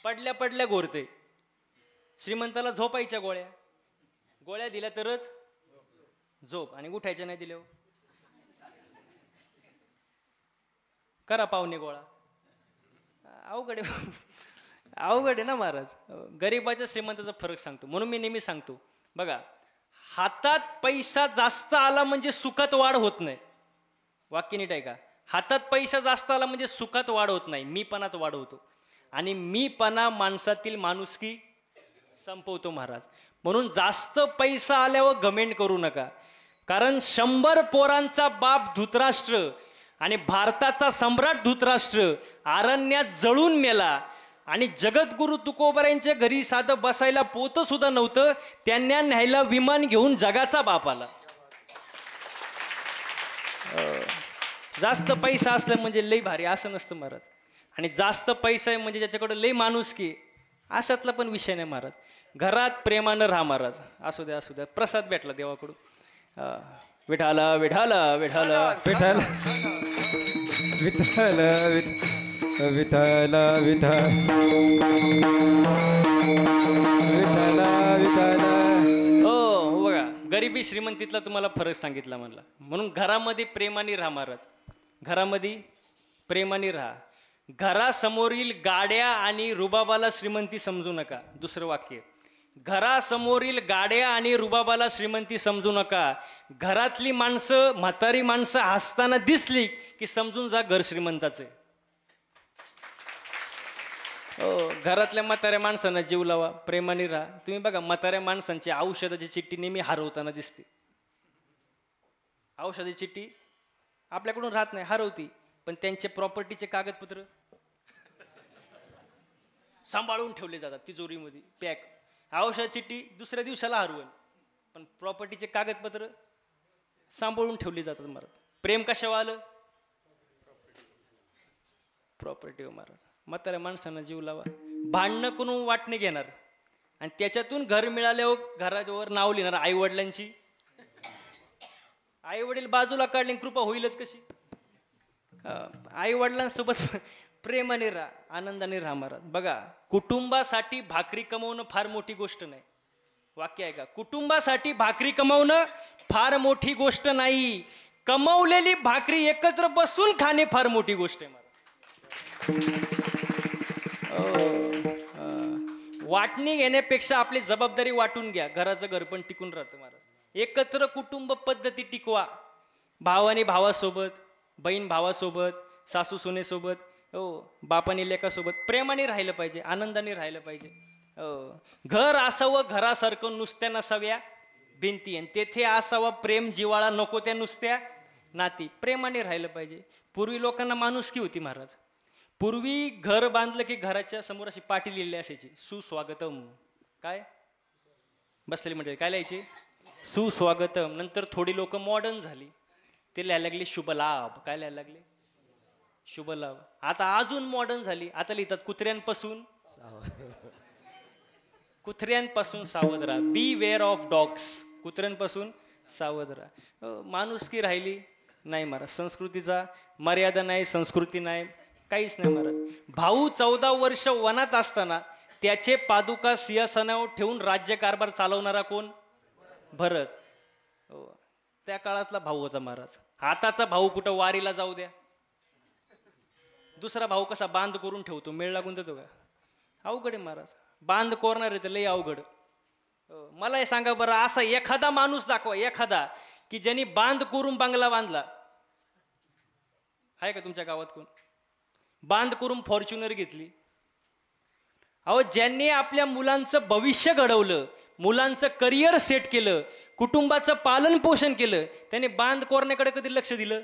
पडल्या पडल्या घोरते. श्रीमंताला झोपायच्या गोळ्या, गोळ्या दिल्या तरच झोप, आणि उठायच्या नाही दिल्या करा पाहुणे गोळा. अवघड आहे, अवघड आहे ना महाराज. गरीबाच्या श्रीमंताचा फरक सांगतो. म्हणून मी नेहमी सांगतो बघा, हातात पैसा जास्त आला म्हणजे सुखात वाढ होत नाही. वाक्य नीट आहे का? हातात पैसा जास्त आला म्हणजे सुखात वाढ होत नाही, मीपणात वाढ होतो. आणि मीपणा माणसातील माणुसकी संपवतो महाराज. म्हणून जास्त पैसा आल्यावर घमेंड करू नका. कारण 100 पोरांचा बाप धृतराष्ट्र आणि भारताचा सम्राट धृतराष्ट्र अरण्यात जळून मेला. आणि जगद्गुरु तुकोबारायांच्या घरी साधं बसायला पोतं सुद्धा नव्हतं, त्यांना न्यायला विमान घेऊन जगाचा बाप आला. जास्त पैसा असला म्हणजे लई भारी असं नसतं महाराज. आणि जास्त पैसा आहे म्हणजे ज्याच्याकडे लई माणुसकी, अशातला पण विषय नाही महाराज. घरात प्रेमानं राहा महाराज. असू द्या असू द्या, प्रसाद भेटला देवाकडून. विठाल विठाल विठाल विठ्ठल विठ्ठल विठ्ठल विठ्ठल विठ्ठल विठ्ठल. हो बघा, गरिबी श्रीमंतीतला तुम्हाला फरक सांगितला म्हणला. म्हणून घरामध्ये प्रेमाने राहा महाराज, घरामध्ये प्रेमाने राहा. घरासमोरील गाड्या आणि रुबाबाला श्रीमंती समजू नका. दुसरं वाक्य, घरासमोरील गाड्या आणि रुबाबाला श्रीमंती समजू नका. घरातली माणसं, म्हातारी माणसं हसताना दिसली की समजून जा घर श्रीमंताचे. हो, घरातल्या म्हाताऱ्या माणसांना जीव लावा, प्रेमाने राहा. तुम्ही बघा, म्हाताऱ्या माणसांची औषधाची चिठ्ठी नेहमी हरवताना दिसते. औषधाची चिठ्ठी आपल्याकडून राहत नाही, हरवती. पण त्यांचे प्रॉपर्टीचे कागदपत्र सांभाळून ठेवले जातात तिजोरीमध्ये पॅक. औषध चिठ्ठी दुसऱ्या दिवसाला हरवल, पण प्रॉपर्टीचे कागदपत्र सांभाळून ठेवली जातात महाराज. प्रेम कशावर आलं? प्रॉपर्टीवर महाराज. म्हाताऱ्या माणसांना जीव लावा. भांडणं करून वाटणे घेणार आणि त्याच्यातून घर मिळाल्यावर घरावर नाव लिहिणार आई वडिलांची. आई वडील बाजूला काढले, कृपा होईलच कशी? आई वडिलांसोबत प्रेमाने राहा, आनंदाने राहा महाराज. बघा, कुटुंबासाठी भाकरी कमवणं फार मोठी गोष्ट नाही. वाक्य आहे का? कुटुंबासाठी भाकरी कमवणं फार मोठी गोष्ट नाही, कमवलेली भाकरी एकत्र बसून खाणे फार मोठी गोष्ट आहे महाराज. वाटणी घेण्यापेक्षा आपली जबाबदारी वाटून घ्या, घराचं घर पण टिकून राहतं महाराज. एकत्र कुटुंब पद्धती टिकवा. भावाने भावासोबत, बहीण भावासोबत, सासू सुनेसोबत, हो, बापाने लेकासोबत प्रेमाने राहिलं पाहिजे, आनंदाने राहिलं पाहिजे. हो, घर असावं घरासारखं नुसत्या नसाव्या भिंती, आणि तेथे असावा प्रेम जिवाळा, नको त्या नुसत्या नाती. प्रेमाने राहिलं पाहिजे. पूर्वी लोकांना माणुसकी होती महाराज. पूर्वी घर बांधलं की घराच्या समोर अशी पाटी लिहिली असायची, सुस्वागतम. काय बसलेली म्हणजे काय लिहायची? सुस्वागतम. नंतर थोडी लोक मॉडर्न झाली, ते लिहायला लागले शुभलाभ. काय लिहायला लागले? शुभलाभ. आता अजून मॉडर्न झाली, आता लिहितात कुत्र्यांपासून सावध राहा. बी वेअर ऑफ डॉग्स. कुत्र्यांपासून सावध राहा. माणुसकी राहिली नाही महाराज. संस्कृतीचा मर्यादा नाही, संस्कृती नाही, काहीच नाही महाराज. भाऊ 14 वर्ष वनात असताना त्याचे पादुका सिंहासनावर ठेवून राज्यकारभार चालवणारा कोण? भरत. त्या काळातला भाऊ होता महाराज. आताचा भाऊ कुठं वारीला जाऊ द्या, दुसरा भाऊ कसा बांध करून ठेवतो, मेळ लागून देतो का? अवघड आहे महाराज. बांध कोरणार आहे तर लय अवघड. मला हे सांगा बरं, असा एखादा माणूस दाखवा, एखादा की ज्यांनी बांध करून बंगला बांधला. आहे का तुमच्या गावात कोण? बांध करून फॉर्च्युनर घेतली. अहो, ज्यांनी आपल्या मुलांचं भविष्य घडवलं, मुलांचं करिअर सेट केलं, कुटुंबाचं पालन पोषण केलं, त्यांनी बांध कोरण्याकडे कधी लक्ष दिलं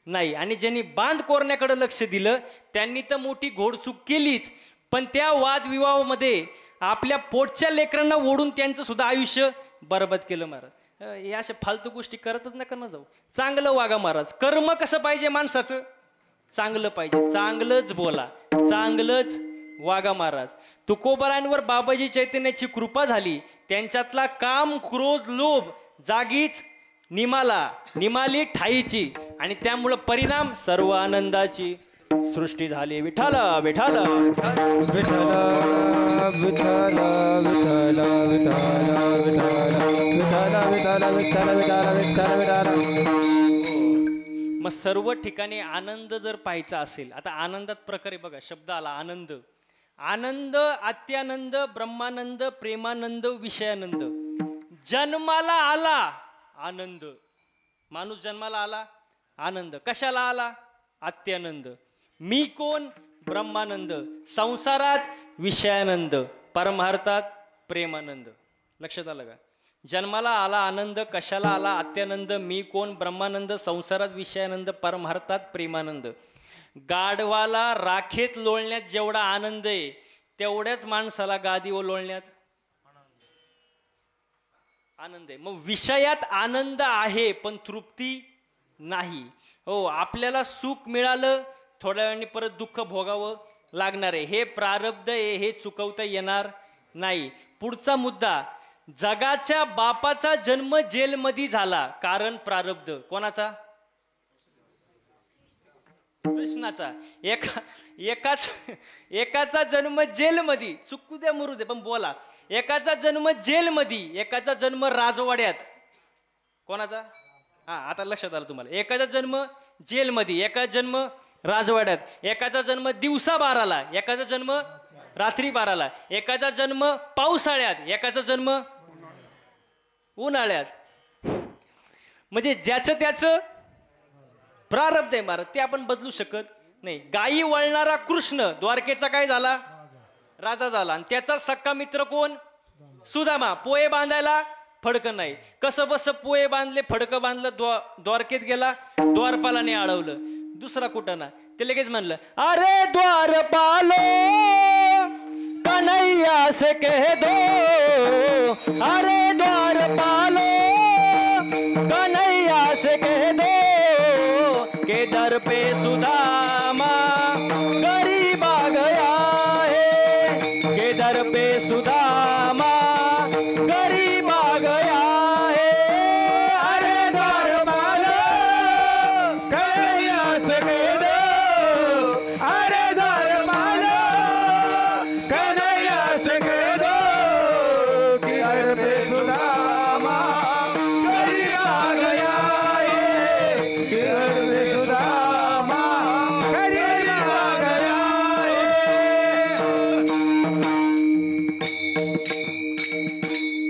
नाही. आणि ज्यांनी बांध कोरण्याकडे लक्ष दिलं त्यांनी तर मोठी घोडचूक केलीच, पण त्या वादविवाहामध्ये आपल्या पोटच्या लेकरांना ओढून त्यांचं सुद्धा आयुष्य बरबाद केलं. महाराज, हे अशा फालतू गोष्टी करतच नका ना जाऊ. चांगलं वागा महाराज. कर्म कसं पाहिजे माणसाचं? चांगलं पाहिजे. चांगलंच बोला, चांगलंच वागा महाराज. तुकोबारांवर बाबाजी चैतन्याची कृपा झाली. त्यांच्यातला काम, क्रोध, लोभ जागीच निमाली ठाईची, आणि त्यामुळं परिणाम सर्व आनंदाची सृष्टी झाली. विठाल विठाल विठ्ठल विठ्ठल विठ्ठल विठ्ठल विठ्ठल विठ्ठल विठ्ठल विठ्ठल. मग सर्व ठिकाणी आनंद जर पाहायचा असेल, आता आनंदात प्रकारे बघा, शब्द आला आनंद. आनंद, अत्यानंद, ब्रह्मानंद, प्रेमानंद, विषयानंद. जन्माला आला आनंद, माणूस जन्माला आला आनंद. कशाला आला? अत्यानंद. मी कोण? ब्रह्मानंद. संसारात विषयानंद, परमार्थात प्रेमानंद. लक्षात आलं का? जन्माला आला आनंद, कशाला आला? अत्यानंद. मी कोण? ब्रह्मानंद. संसारात विषयानंद, परमार्थात प्रेमानंद. गाढवाला राखेत लोळण्यात जेवढा आनंद आहे, तेवढ्याच माणसाला गादीवर लोळण्यात आनंद आहे. मग विषयात आनंद आहे पण तृप्ती नाही. हो, आपल्याला सुख मिळालं, थोड्या वेळाने परत दुःख भोगावं लागणार आहे. हे प्रारब्ध आहे, हे चुकवता येणार नाही. पुढचा मुद्दा, जगाच्या बापाचा जन्म जेलमध्ये झाला, कारण प्रारब्ध. कोणाचा? कृष्णाचा. एकाचा जन्म जेलमध्ये, चुकू द्या मरू दे पण बोला. एकाचा जन्म जेलमध्ये, एकाचा जन्म राजवाड्यात. कोणाचा? हा, आता लक्षात आलं तुम्हाला. एकाचा जन्म जेलमध्ये, एकाचा जन्म राजवाड्यात. एकाचा जन्म दिवसा 12ला, एकाचा जन्म रात्री 12ला. एकाचा जन्म पावसाळ्यात, एकाचा जन्म उन्हाळ्यात. म्हणजे ज्याचं त्याचं प्रारब्ध आहे महाराज, ते आपण बदलू शकत नाही. गायी वळणारा कृष्ण द्वारकेचा काय झाला? राजा झाला. आणि त्याचा सक्का मित्र कोण? सुदामा. पोहे बांधायला फडकं नाही. कसं बस पोहे बांधले, फडकं बांधलं, द्वारकेत गेला, द्वारपालाने अडवलं. दुसरा कुठं ना, ते लगेच म्हणलं, अरे द्वारपालो कन्हैया से कह दो, अरे द्वारपालो कन्हैया से कह दो, के दर पे सुदामा गरीब आ गया है, के दर पे सुदामा गरीब आ गया है. अरे द्वारपालो कन्हैया से कह दो, अरे द्वारपालो कन्हैया से कह दो, के दर पे सुदामा गरीब आ गया है, के दर पे सुदामा गरीब आ गया है.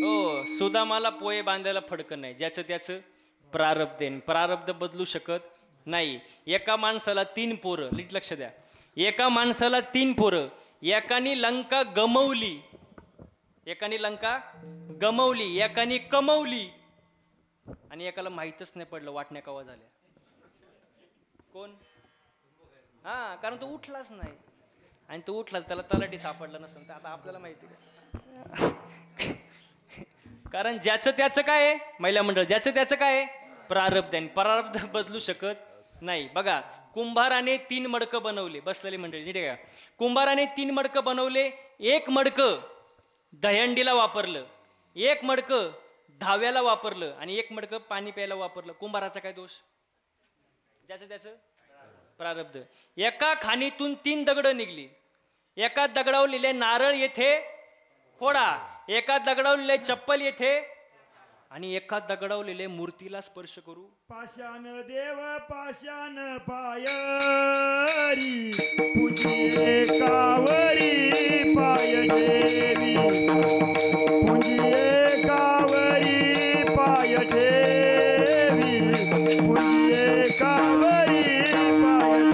हो, सुदामाला पोहे बांधायला फडकं नाही. ज्याचं त्याचं प्रारब्ध आहे. प्रारब्ध बदलू शकत नाही. एका माणसाला 3 पोरं, नीट लक्ष द्या. एका माणसाला 3 पोरं. एकाने लंका गमवली, एकाने लंका गमवली, एकाने कमवली, आणि एकाला माहीतच नाही पडलं वाटण्या कवा झाल्या. कोण? हा, कारण तो उठलाच नाही. आणि तो उठला, त्याला तलाठी सापडला नसेल तर आता आपल्याला माहिती आहे. कारण ज्याचं त्याचं काय आहे, महिला मंडळ, ज्याचं त्याचं काय आहे, प्रारब्ध आहे. प्रारब्ध बदलू शकत नाही. बघा, कुंभाराने 3 मडकं बनवले. बसलेली मंडळी नीट आहे का? कुंभाराने 3 मडकं बनवले. 1 मडकं दहीहंडीला वापरलं, 1 मडकं धाव्याला वापरलं, आणि 1 मडकं पाणी प्यायला वापरलं. कुंभाराचा काय दोष? ज्याचं त्याचं प्रारब्ध. एका खाणीतून 3 दगडं निघली. एका दगडावर लिहिले नारळ येथे फोडा, एका दगडावर लिहिले चप्पल येथे, आणि एका दगडावर लिहिले मूर्तीला स्पर्श करू. पाषाण देव पाषाण पायरी, पूजिये कावरी पाय देवी, पूजिये कावरी पाय देवी, पूजिये कावरी पाय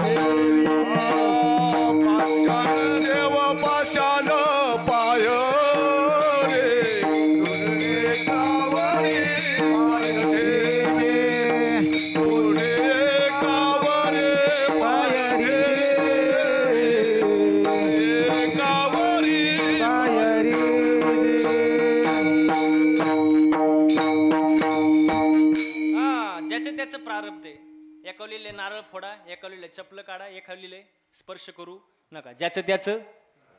त्याचं प्रारब्ध आहे. एका लिहिले नारळ फोडा, एका लिहिले चपल काढा, एका लिहिले स्पर्श करू नका. ज्याचं त्याचं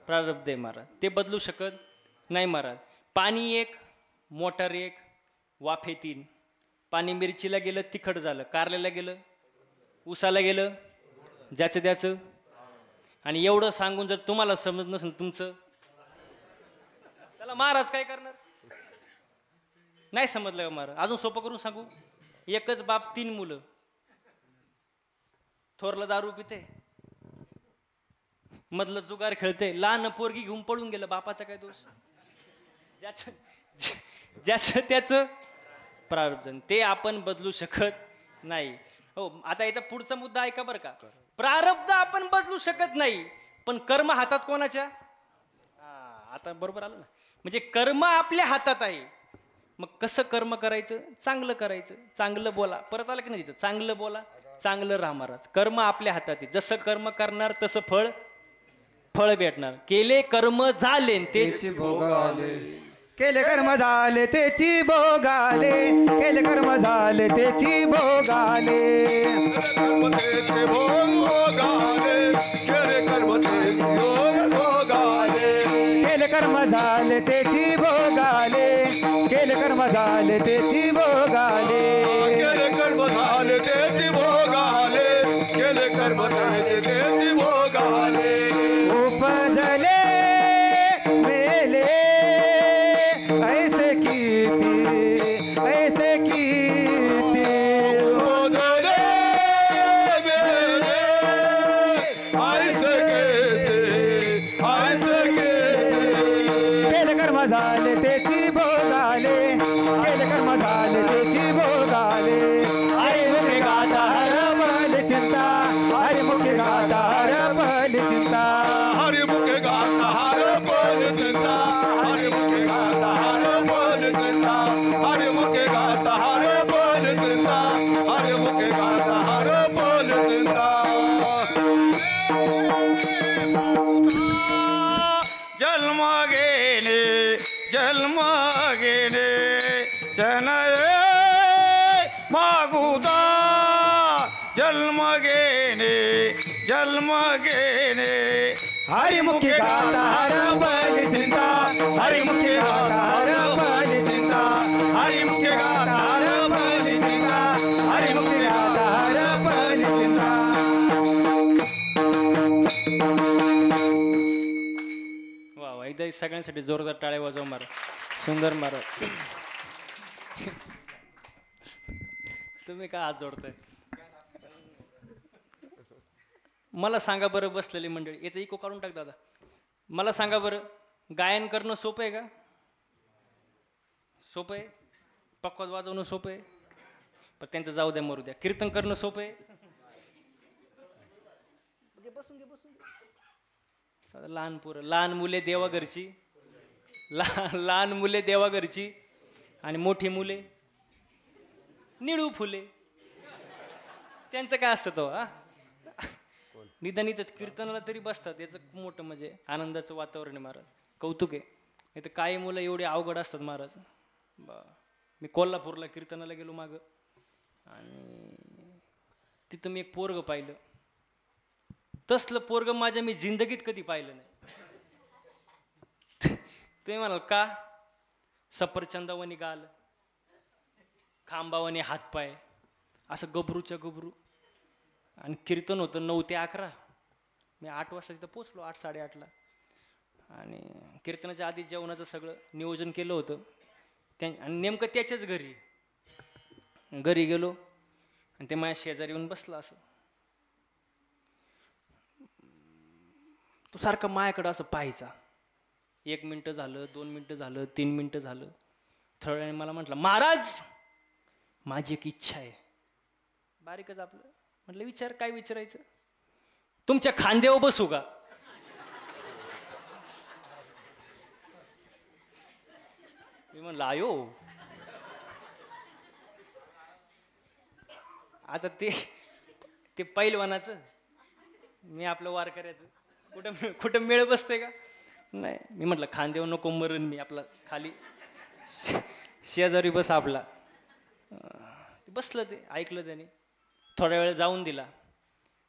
प्रारब्ध आहे महाराज, ते बदलू शकत नाही महाराज. पाणी एक, मोटार एक, वाफे तीन. पाणी मिरचीला गेलं तिखट झालं, कारल्याला गेलं, उसाला गेलं, ज्याचं त्याचं. आणि एवढं सांगून जर तुम्हाला समजत नसेल तुमचं, त्याला महाराज काय करणार? नाही समजलं का महाराज? अजून सोपं करून सांगू. एकच बाप 3 मुलं. थोरलं दारू पिते, मधलं जुगार खेळते, लहान पोरगी घेऊन पळून गेलं. बापाचा काय दोष? ज्याचं त्याचं प्रारब्ध, ते आपण बदलू शकत नाही. हो, आता याचा पुढचा मुद्दा ऐका बरं का. प्रारब्ध आपण बदलू शकत नाही, पण कर्म हातात कोणाच्या? आता बरोबर आलं ना. म्हणजे कर्म आपल्या हातात आहे. मग कसं कर्म करायचं? चांगलं करायचं, चांगलं बोला. परत आलं की नाही तिथं, चांगलं बोला, चांगलं राहा महाराज. कर्म आपल्या हातात आहे. जसं कर्म करणार तसं फळ भेटणार. केले कर्म झाले तेच भोगाले, केले कर्म झाले त्याची भोगाले, केले कर्म झाले त्याची भोगाले. कर्मतेचे भोगाले, केले कर्मतेचे भोगाले. केले कर्म झाले त्याची भोगाले, केले कर्म झाले त्याची भोगाले. केले कर्म झाले त्याची भोगाले, केले कर्म झाले त्याची भोगाले. उपजले मेले ऐसे कीर्ती, ऐसे कीर्ती. उजले मेले ऐसे केते, ऐसे केते. केले कर्म झाले त्याची भोगाले, केले कर्म झाले त्याची भोगाले. अरे मुखे गाता हरपल चिंता, अरे मुखे गाता हरपल चिंता. हरि मुखे गाता हर बोल चिंता, हरि मुखे गाता हर बोल चिंता, हरि मुखे गाता हर बोल चिंता, हरि मुखे गाता हर बोल चिंता. जन्म घेणे सनये मागुदा. जन्म घेणे हरिमुखी गाता हरपल चिंता, हरिमुखी गाता हरपल चिंता, हरिमुखी गाता हरपल चिंता, हरिमुखी गाता हरपल चिंता. वा वा, एकदा सगळ्यांसाठी जोरदार टाळ्या वाजवा मारा. सुंदर मारा. तुम्ही काय हात जोडताय? मला सांगा बरं, बसलेली मंडळी, याचं इको काढून टाक दादा. मला सांगा बरं, गायन करणं सोपं आहे का? सोपं आहे. पक्वाज वाजवणं सोपं आहे. पण त्यांचं जाऊ द्या, मरू द्या. कीर्तन करणं सोपं आहे. बसून घे. लहान पोरं, लहान मुले देवा घरची, लहान मुले देवा घरची, आणि मोठी मुले निळू फुले. त्यांचं काय असतं तो? निदान इथं कीर्तनाला तरी बसतात. याचं मोठं म्हणजे आनंदाचं वातावरण आहे महाराज. कौतुक आहे. नाही तर काही मुलं एवढे अवघड असतात महाराज. मी कोल्हापूरला कीर्तनाला गेलो मागं, आणि तिथं मी एक पोरग पाहिलं. तसलं पोरग माझ्या मी जिंदगीत कधी पाहिलं नाही. तुम्ही म्हणाल का? सफरचंदावानी गाल, खांबावानी हातपाय, असं गबरूच्या गबरू. आणि कीर्तन होतं 9 ते 11. मी 8 वाजता तिथं पोचलो, 8 साडेआठला. आणि कीर्तनाच्या आधी जेवणाचं सगळं नियोजन केलं होतं. आणि नेमकं त्याच्याच घरी गेलो, आणि ते माझ्या शेजारी येऊन बसला. असं तो सारखं माझ्याकडं असं पाहायचा. 1 मिनटं झालं, 2 मिनटं झालं, 3 मिनटं झालं. थोड्या वेळाने मला म्हटलं, महाराज माझी एक इच्छा आहे. बारीकच आपलं. म्हटलं विचार. काय विचारायचं? तुमच्या खांद्यावर बसू का? मी म्हणलं आयो. आता ते पैलवानाचं, मी आपलं वारकऱ्याचं. कुठं मेळ बसते का? नाही. मी म्हटलं खांद्यावर नको, मरण मी. आपला खाली शेजारी बस आपला. बसलं ते ऐकलं त्याने, थोड्या वेळ जाऊन दिला.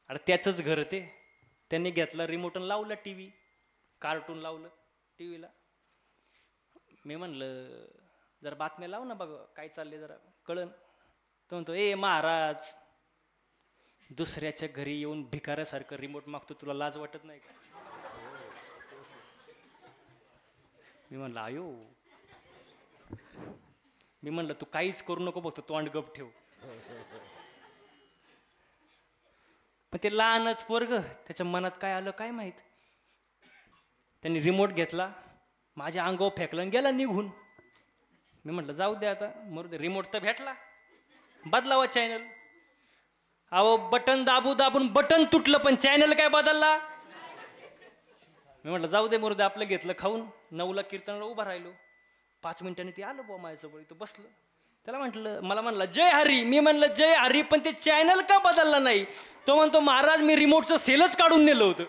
अरे त्याचंच घर ते, त्यांनी घेतला रिमोटन लावलं टी व्ही, कार्टून लावलं टी व्हीला. मी म्हणलं जरा बातम्या लाव ना बघ काय चाललंय जरा कळन. तो म्हणतो ए महाराज, दुसऱ्याच्या घरी येऊन भिकाऱ्यासारखं रिमोट मागतो, तुला लाज वाटत नाही का? मी म्हणलं आयो, मी म्हणलं तू काहीच करू नको, बघतो तोंड गप ठेव. पण ते लहानच पोरग, त्याच्या मनात काय आलं काय माहित, त्यांनी रिमोट घेतला, माझ्या अंगावर फेकलं आणि गेला निघून. मी म्हटलं जाऊ दे आता, मरू दे, रिमोट तर भेटला, बदलावा चॅनल. अहो बटन दाबून बटन तुटलं, पण चॅनल काय बदलला. मी म्हटलं जाऊ दे मरू दे, आपलं घेतलं खाऊन. 9ला कीर्तनाला उभा राहिलो, 5 मिनिटांनी ते आलं बुवा माझ्यासोबत, इथं बसलं. त्याला म्हटलं, मला म्हणलं जय हरी. मी म्हणलं जय हरी, पण ते चॅनल का बदलला नाही. तो म्हणतो महाराज मी रिमोटचं सेलच काढून नेलं होतं.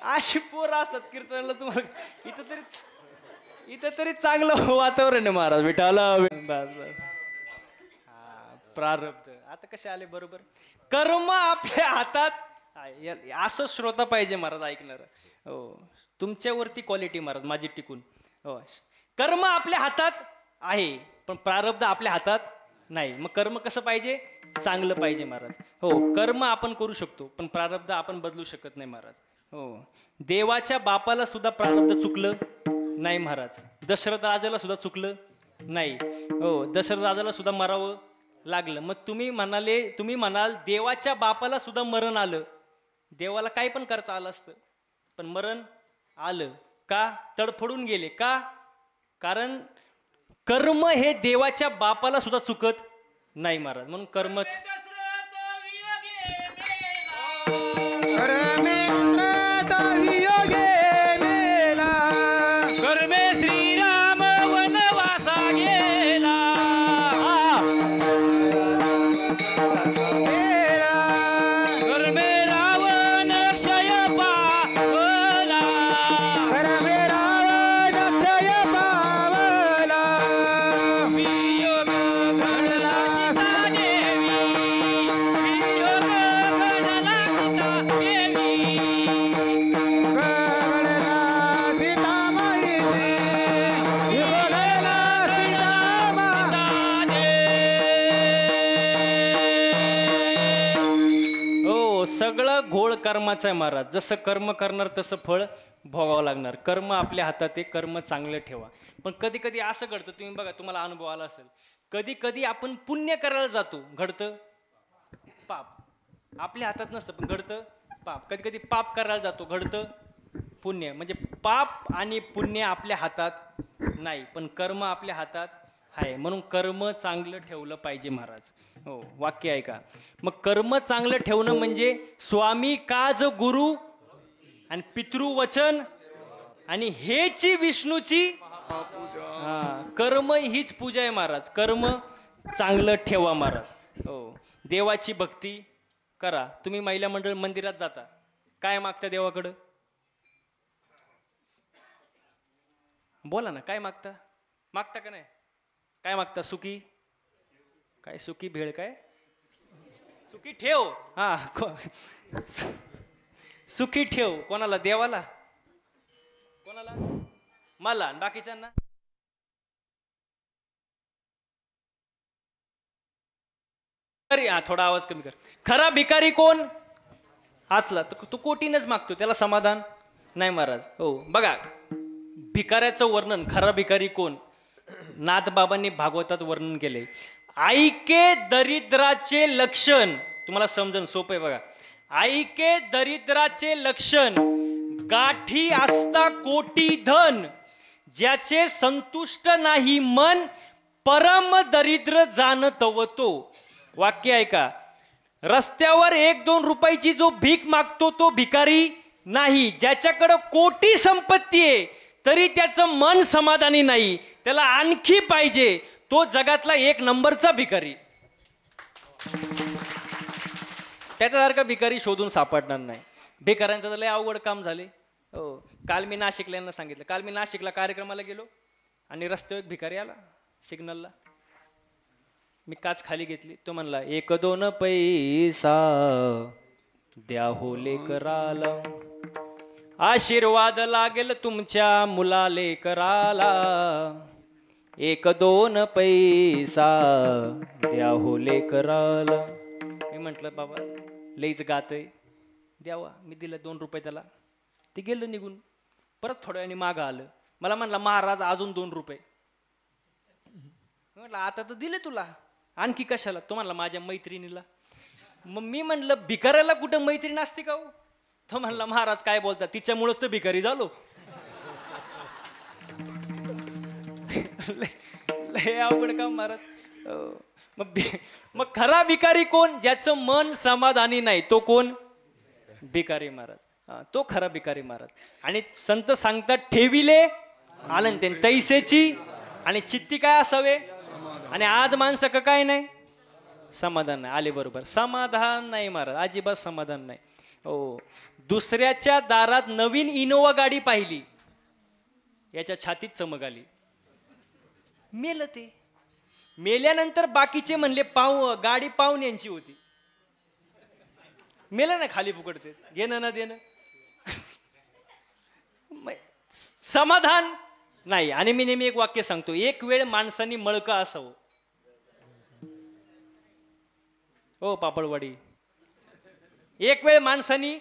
अशी पोरं असतात कीर्तनाला. तुम्हाला इथं तरी चांगलं वातावरण आहे महाराज विठाला. बस बस, प्रारब्ध आता कसे आले बरोबर. कर्म आपल्या हातात, असं श्रोता पाहिजे महाराज ऐकणार. हो तुमच्यावरती क्वालिटी महाराज माझी टिकून. हो कर्म आपल्या हातात आहे, पण प्रारब्ध आपल्या हातात नाही. मग कर्म कसं पाहिजे, चांगलं पाहिजे महाराज. हो कर्म आपण करू शकतो, पण प्रारब्ध आपण बदलू शकत नाही महाराज. हो देवाच्या बापाला सुद्धा प्रारब्ध चुकलं नाही महाराज. दशरथ राजाला सुद्धा चुकलं नाही. हो दशरथ राजाला सुद्धा मरावं लागलं. मग तुम्ही म्हणाल देवाच्या बापाला सुद्धा मरण आलं. देवाला काही पण करता आलं असतं, पण मरण आलं का, तडफडून गेले का, कारण कर्म हे देवाच्या बापाला सुद्धा चुकत नाही महाराज. म्हणून कर्मच. कर्मे श्रीराम वनवासा गेला, कर्मे रावण क्षय पावला, कर्मे रावण क्षय पावला, वियोग घडला सीता देवी, वियोग घडला सीता देवी, सगळं घोळ कर्माचं आहे महाराज. जसं कर्म करणार तसं फळ भोगावं लागणार. कर्म आपल्या हातात आहे, कर्म चांगलं ठेवा. पण कधी कधी असं घडतं, तुम्ही बघा तुम्हाला अनुभव आला असेल, कधी कधी आपण पुण्य करायला जातो, घडतं पाप. आपल्या हातात नसतं पण घडतं पाप. कधी कधी पाप करायला जातो, घडतं पुण्य. म्हणजे पाप आणि पुण्य आपल्या हातात नाही, पण कर्म आपल्या हातात आहे. म्हणून कर्म चांगलं ठेवलं पाहिजे महाराज. हो वाक्य आहे का. मग कर्म चांगलं ठेवणं म्हणजे स्वामी काज गुरु आणि पितृवचन आणि हेची विष्णूची कर्म हीच पूजा आहे महाराज. कर्म चांगलं ठेवा महाराज. हो देवाची भक्ती करा. तुम्ही महिला मंडळ मंदिरात जाता, काय मागता देवाकडं, बोला ना काय मागता, मागता का नाही, काय मागता, सुखी काय, सुखी भेळ काय, सुखी ठेव. हा सुखी ठेव कोणाला, देवाला, कोणाला, मला, बाकीच्यांना. हा थोडा आवाज कमी कर. खरा भिकारी कोण, आतला. तो कोटीनच मागतो, त्याला समाधान नाही महाराज. हो बघा भिकाऱ्याचं वर्णन, खरा भिकारी कोण, नाथबाबांनी भागवतात वर्णन केले. ऐके दरिद्राचे लक्षण, तुम्हाला समजून सोपं आहे बघा. ऐके दरिद्राचे लक्षण, गाठी असता कोटी धन, ज्याचे संतुष्ट नाही मन, परम दरिद्र जाणतवतो. वाक्य ऐका. रस्त्यावर 1-2 रुपयाची जो भीक मागतो तो भिकारी नाही. ज्याच्याकडं कोटी संपत्ती आहे तरी त्याचं मन समाधानी नाही, त्याला आणखी पाहिजे, तो जगातला 1 नंबरचा भिकारी. त्याच्यासारखा भिकारी शोधून सापडणार नाही. भिकाऱ्यांचं तर लय अवघड काम झाले. हो काल मी नाशिकला सांगितलं, काल मी नाशिकला कार्यक्रमाला गेलो आणि रस्त्यावर एक भिकारी आला. सिग्नलला. मी काच खाली घेतली. तो म्हणला 1-2 पैसा द्या हो लेकराला, आशीर्वाद लागेल तुमच्या मुला लेकराला, 1-2 पैसा द्या हो लेकराला. मी म्हटलं बाबा लईच गातय, द्यावा. मी दिलं 2 रुपये त्याला. ते गेलं निघून. परत थोड्या वेळाने मागं आलं. मला म्हणला महाराज अजून 2 रुपये. म्हटलं आता तर दिले तुला, आणखी कशाला? तो म्हणला माझ्या मैत्रिणीला. मग मी म्हणलं भिकाऱ्याला कुठं मैत्रीण असते का हो? तो म्हणला महाराज काय बोलता, तिच्यामुळं तर भिकारी झालो. लय अवघड काम महाराज. मग खरा भिकारी कोण? ज्याचं मन समाधानी नाही तो कोण? भिकारी महाराज. तो खरा भिकारी महाराज. आणि संत सांगतात ठेविले आनंद तैसेची आणि चित्ती काय असावे. आणि आज माणसं का काय नाही? समाधान नाही. आले बरोबर, समाधान नाही महाराज, अजिबात समाधान नाही. हो, दुसऱ्याच्या दारात नवीन इनोवा गाडी पाहिली, याच्या छातीत चमक आली. मेलं ते. मेल्यानंतर बाकीचे म्हणले गाडी पाहुण्यांची होती. मेलं ना खाली फुकडते, घेणं ना देणं. समाधान नाही. आणि मी नेहमी एक वाक्य सांगतो, एक वेळ माणसानी मळकं असावं. हो पापडवाडी, एक वेळ माणसानी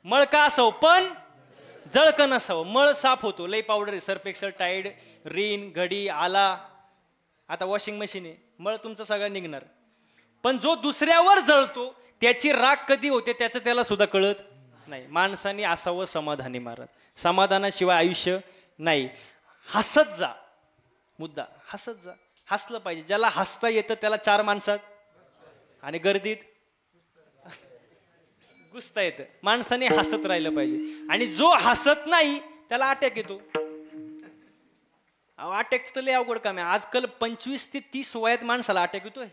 मळका असावं पण जळकं नसावं. मळ साफ होतो, लई पावडर आहे, सर्फ एक्सेल, टाईड, रिन, घडी, आला, आता वॉशिंग मशीन आहे, मळ तुमचं सगळं निघणार. पण जो दुसऱ्यावर जळतो त्याची राग कधी होते त्याचं त्याला सुद्धा कळत नाही. माणसाने असावं समाधानी महाराज. समाधानाशिवाय आयुष्य नाही. हसत जा, मुद्दा हसत जा. हसलं पाहिजे. ज्याला हसता येतं त्याला 4 माणसात आणि गर्दीत गुसता येतं. माणसाने हसत राहिलं पाहिजे. आणि जो हसत नाही त्याला अटॅक येतो. अटॅकचं तर लय अवघड काम आहे. आजकाल 25 ते 30 वयात माणसाला अटॅक येतोय.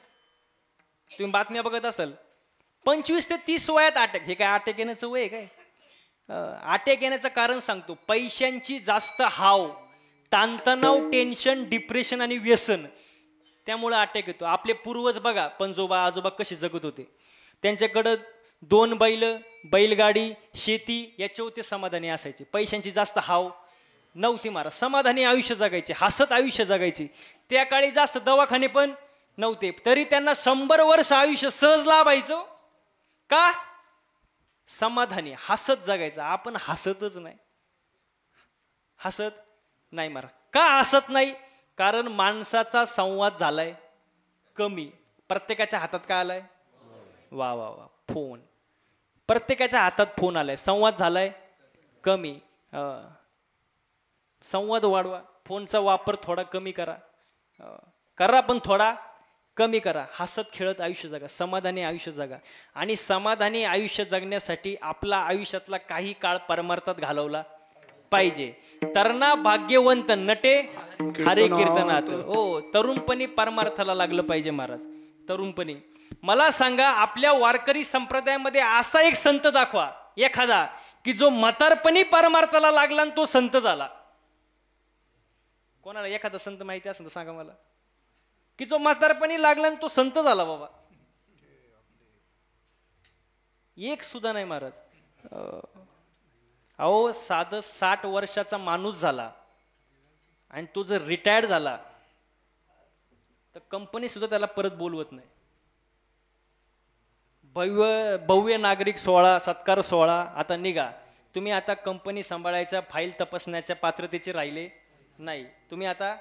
तुम्ही बातम्या बघत असाल, 25 ते 30 वयात अटॅक. हे काय अटॅक येण्याचं वय काय? अटॅक येण्याचं कारण सांगतो. पैशांची जास्त हाव, ताणतणाव, टेन्शन, डिप्रेशन आणि व्यसन, त्यामुळे अटॅक येतो. आपले पूर्वज बघा, पणजोबा आजोबा कसे जगत होते. त्यांच्याकडं 2 बैल, बैलगाडी, शेती याच्यावर ते समाधानी असायचे. पैशांची जास्त हाव नव्हती महाराज. समाधानी आयुष्य जगायचे, हसत आयुष्य जगायचे. त्या काळी जास्त दवाखाने पण नव्हते, तरी त्यांना 100 वर्ष आयुष्य सहज लाभायचं. का? समाधानी हसत जगायचं. आपण हसतच नाही. हसत नाही महाराज. का हसत नाही? कारण माणसाचा संवाद झालाय कमी. प्रत्येकाच्या हातात काय आलाय? वा वा वा, फोन. प्रत्येकाच्या हातात फोन आलाय, संवाद झालाय कमी. संवाद वाढवा. फोनचा वापर थोडा कमी करा. करा पण थोडा कमी करा. हसत खेळत आयुष्य जगा, समाधानी आयुष्य जगा. आणि समाधानी आयुष्य जगण्यासाठी आपला आयुष्यातला काही काळ परमार्थात घालवला पाहिजे. तरणा भाग्यवंत नटे हरे कीर्तनात. हो, तरुणपणी परमार्थाला लागलं पाहिजे महाराज. तरुणपणी. मला सांगा, आपल्या वारकरी संप्रदायामध्ये असा एक संत दाखवा एखादा की जो म्हातारपणी परमार्थाला लागला आणि तो संत झाला. कोणाला एखादा संत माहिती असेल तर सांगा मला, की जो म्हातारपणी लागला आणि तो संत झाला. बाबा एक सुद्धा नाही महाराज. अहो, साधं 60 वर्षाचा माणूस झाला आणि तो जर रिटायर्ड झाला तर कंपनी सुद्धा त्याला परत बोलवत नाही. भव्य नागरिक सोहळा, सत्कार सोहळा आता निघा. तुम्ही आता कंपनी सांभाळायच्या, फाईल तपासण्याच्या पात्रतेचे राहिले नाही. तुम्ही आता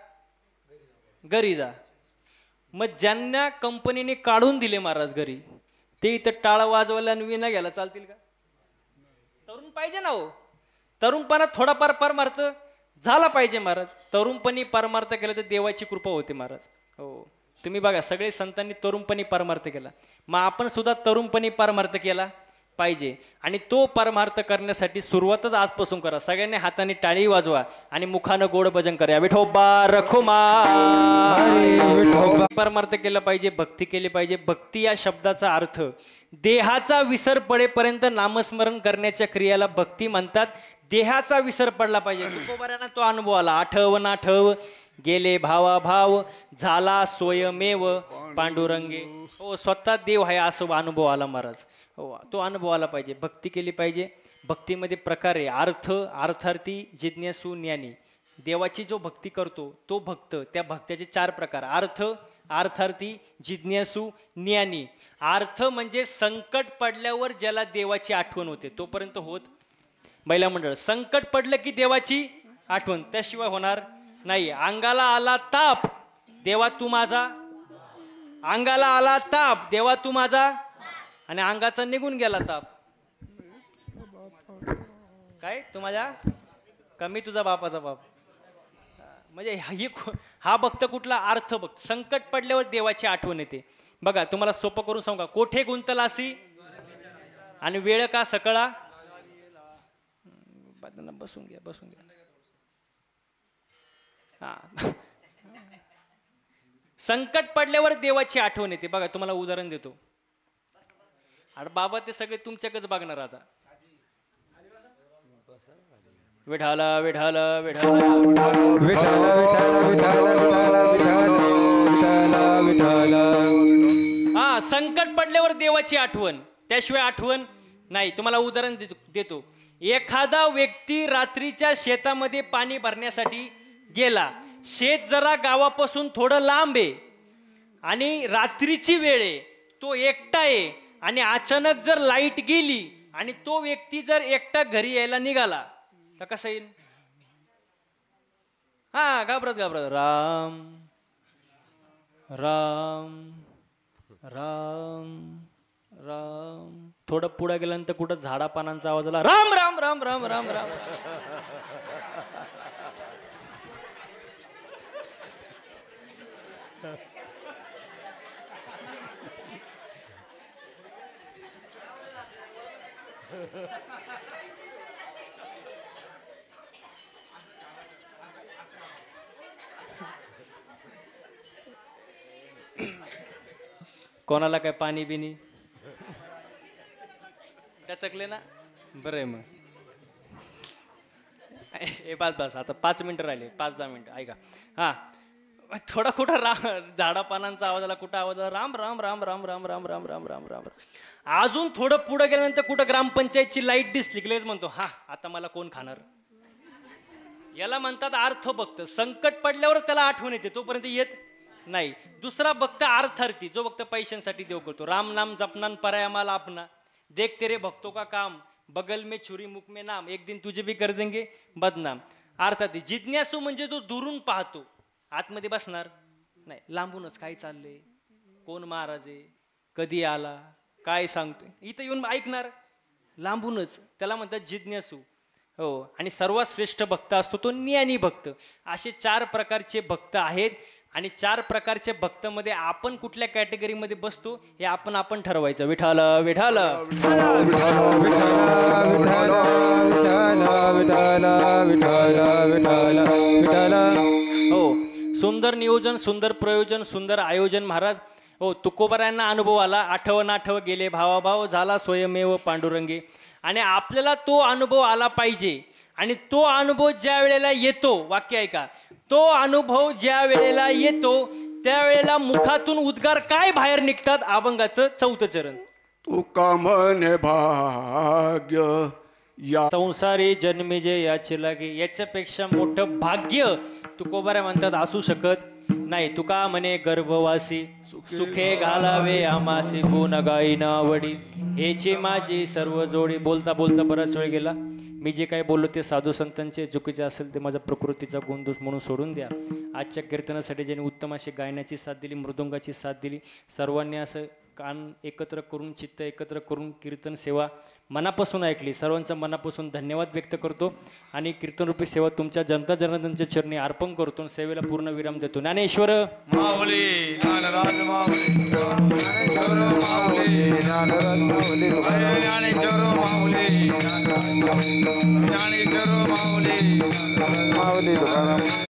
घरी जा. मग ज्यांना कंपनीने काढून दिले महाराज घरी, ते इथं टाळा वाजवायला आणि विना घ्यायला चालतील का? तरुण पाहिजे ना हो. तरुणपणात थोडाफार परमार्थ झाला पाहिजे महाराज. तरुणपणी परमार्थ केला तर देवाची कृपा होते महाराज. हो, तुम्ही बघा, सगळे संतांनी तरुणपणी परमार्थ केला. मग आपण सुद्धा तरुणपणी परमार्थ केला पाहिजे. आणि तो परमार्थ करण्यासाठी सुरुवातच आजपासून करा. सगळ्यांनी हाताने टाळी वाजवा आणि मुखानं गोड भजन करा. विठोबा रखुमा. परमार्थ केला पाहिजे, भक्ती केली पाहिजे. भक्ती या शब्दाचा अर्थ देहाचा विसर पडेपर्यंत नामस्मरण करण्याच्या क्रियाला भक्ती म्हणतात. देहाचा विसर पडला पाहिजे. तुकोबाऱ्यांना तो अनुभव आला. आठव ना ठव गेले भावा भाव झाला स्वयमेव पांडुरंगे. हो स्वतः देव आहे असं अनुभव आला महाराज. हो तो अनुभव आला पाहिजे. भक्ती केली पाहिजे. भक्तीमध्ये प्रकार आहे अर्थ, अर्थार्थी, जिज्ञासू, ज्ञानी. देवाची जो भक्ती करतो तो भक्त, त्या भक्ताचे 4 प्रकार: अर्थ, अर्थार्थी, जिज्ञासू, ज्ञानी. अर्थ म्हणजे संकट पडल्यावर ज्याला देवाची आठवण होते तोपर्यंत होत महिला मंडळ. संकट पडलं की देवाची आठवण, त्याशिवाय होणार नाही. अंगाला आला ताप देवा तू माझा, अंगाला आला ताप देवा तू माझा, आणि अंगाचा निघून गेला ताप. काय तू माझ्या कमी तुझा बापाचा बाप. म्हणजे हा भक्त कुठला? अर्थ भक्त. संकट पडल्यावर देवाची आठवण येते. बघा तुम्हाला सोपं करून सांगा. कोठे गुंतलासी आणि वेळ का सकळा. बसून घ्या बसून घ्या. हा संकट पडल्यावर देवाची आठवण येते. बघा तुम्हाला उदाहरण देतो. अरे बाबा ते सगळे तुमच्याकडेच बघणार आता. विठाला विठाला विठाला विठाला विठाला विठाला विठाला विठाला. हा संकट पडल्यावर देवाची आठवण, त्याशिवाय आठवण नाही. तुम्हाला उदाहरण देतो. एखादा व्यक्ती रात्रीच्या शेतामध्ये पाणी भरण्यासाठी गेला. शेत जरा गावापासून थोडं लांब आहे आणि रात्रीची वेळ आहे, तो एकटा आहे आणि अचानक जर लाईट गेली आणि तो व्यक्ती जर एकटा घरी यायला निघाला तर कसं येईल? हा घाबरत घाबरत राम राम राम राम. थोडं पुढे गेल्यानंतर कुठं झाडा पानांचा आवाज आला, राम राम राम राम राम राम. कोणाला काय पाणी बिनी टचकले ना? बरं आहे मग. हे बस आता 5 मिनिटं राहिले, 5-10 मिनिटं ऐका. हा थोडा कुठं झाडा पानांचा आवाज आला, कुठं आवाज आला, राम राम राम राम राम राम राम राम राम राम. अजून थोडं पुढे गेल्यानंतर कुठं ग्रामपंचायतची लाईट दिसली की म्हणतो हा आता मला कोण खाणार. याला म्हणतात अर्थ भक्त. संकट पडल्यावर त्याला आठवण येते, तोपर्यंत येत नाही. दुसरा भक्त अर्थार्थी, जो भक्त पैशांसाठी देव करतो. राम नाम जपनान पराया माल आपना, देख तेरे भक्तों का काम, बगल में छुरी मुख में नाम, एक दिन तुझे भी कर देंगे बदनाम. अर्थार्थी. जिज्ञासू म्हणजे जो दुरून पाहतो, आतमध्ये बसणार नाही, लांबूनच काय चाललंय, कोण महाराज आहे, कधी आला, काय सांगतोय, इथं येऊन ऐकणार, लांबूनच. त्याला म्हणतात जिज्ञासू. हो. आणि सर्वात श्रेष्ठ भक्त असतो तो ज्ञानी भक्त. असे 4 प्रकारचे भक्त आहेत. आणि 4 प्रकारचे भक्तमध्ये आपण कुठल्या कॅटेगरीमध्ये बसतो हे आपण ठरवायचं. विठाल विठाल हो. सुंदर नियोजन, सुंदर प्रयोजन, सुंदर आयोजन महाराज. हो. तुकोबारायांना अनुभव आला, आठव गेले भावाभाव झाला स्वयमेव पांडुरंगे. आणि आपल्याला तो अनुभव आला पाहिजे. आणि तो अनुभव ज्या वेळेला येतो, वाक्य ऐका, तो अनुभव ज्या वेळेला येतो त्यावेळेला मुखातून उद्गार काय बाहेर निघतात? अभंगाचं 4थं चरण. तू का म्हणे भाग्य या संसारी जन्मी जे याचे लागे. याच्यापेक्षा मोठं भाग्य तुकोबाऱ्या म्हणतात असू शकत नाही. तुका म्हणे गर्भवासी सुखे घालावे आमासी, गुण गायी आवडी हेची माझी सर्व जोडी. बोलता बोलता बराच वेळ गेला. मी जे काय बोललो ते साधू संतांचे चुकीचे असेल ते माझा प्रकृतीचा गुणदोष म्हणून सोडून द्या. आजच्या कीर्तनासाठी ज्यांनी उत्तम अशी गायनाची साथ दिली, मृदुंगाची साथ दिली, सर्वांनी असं कान एकत्र करून, चित्त एकत्र करून कीर्तन सेवा मनापासून ऐकली, सर्वांचा मनापासून धन्यवाद व्यक्त करतो. आणि कीर्तनरूपी सेवा तुमच्या जनता जनार्दनच्या चरणी अर्पण करतो. सेवेला पूर्ण विराम देतो. ज्ञानेश्वर माऊली ज्ञानराज माऊली ज्ञानेश्वर माऊली ज्ञानेश्वर माऊली ज्ञानेश्वर माऊली माऊली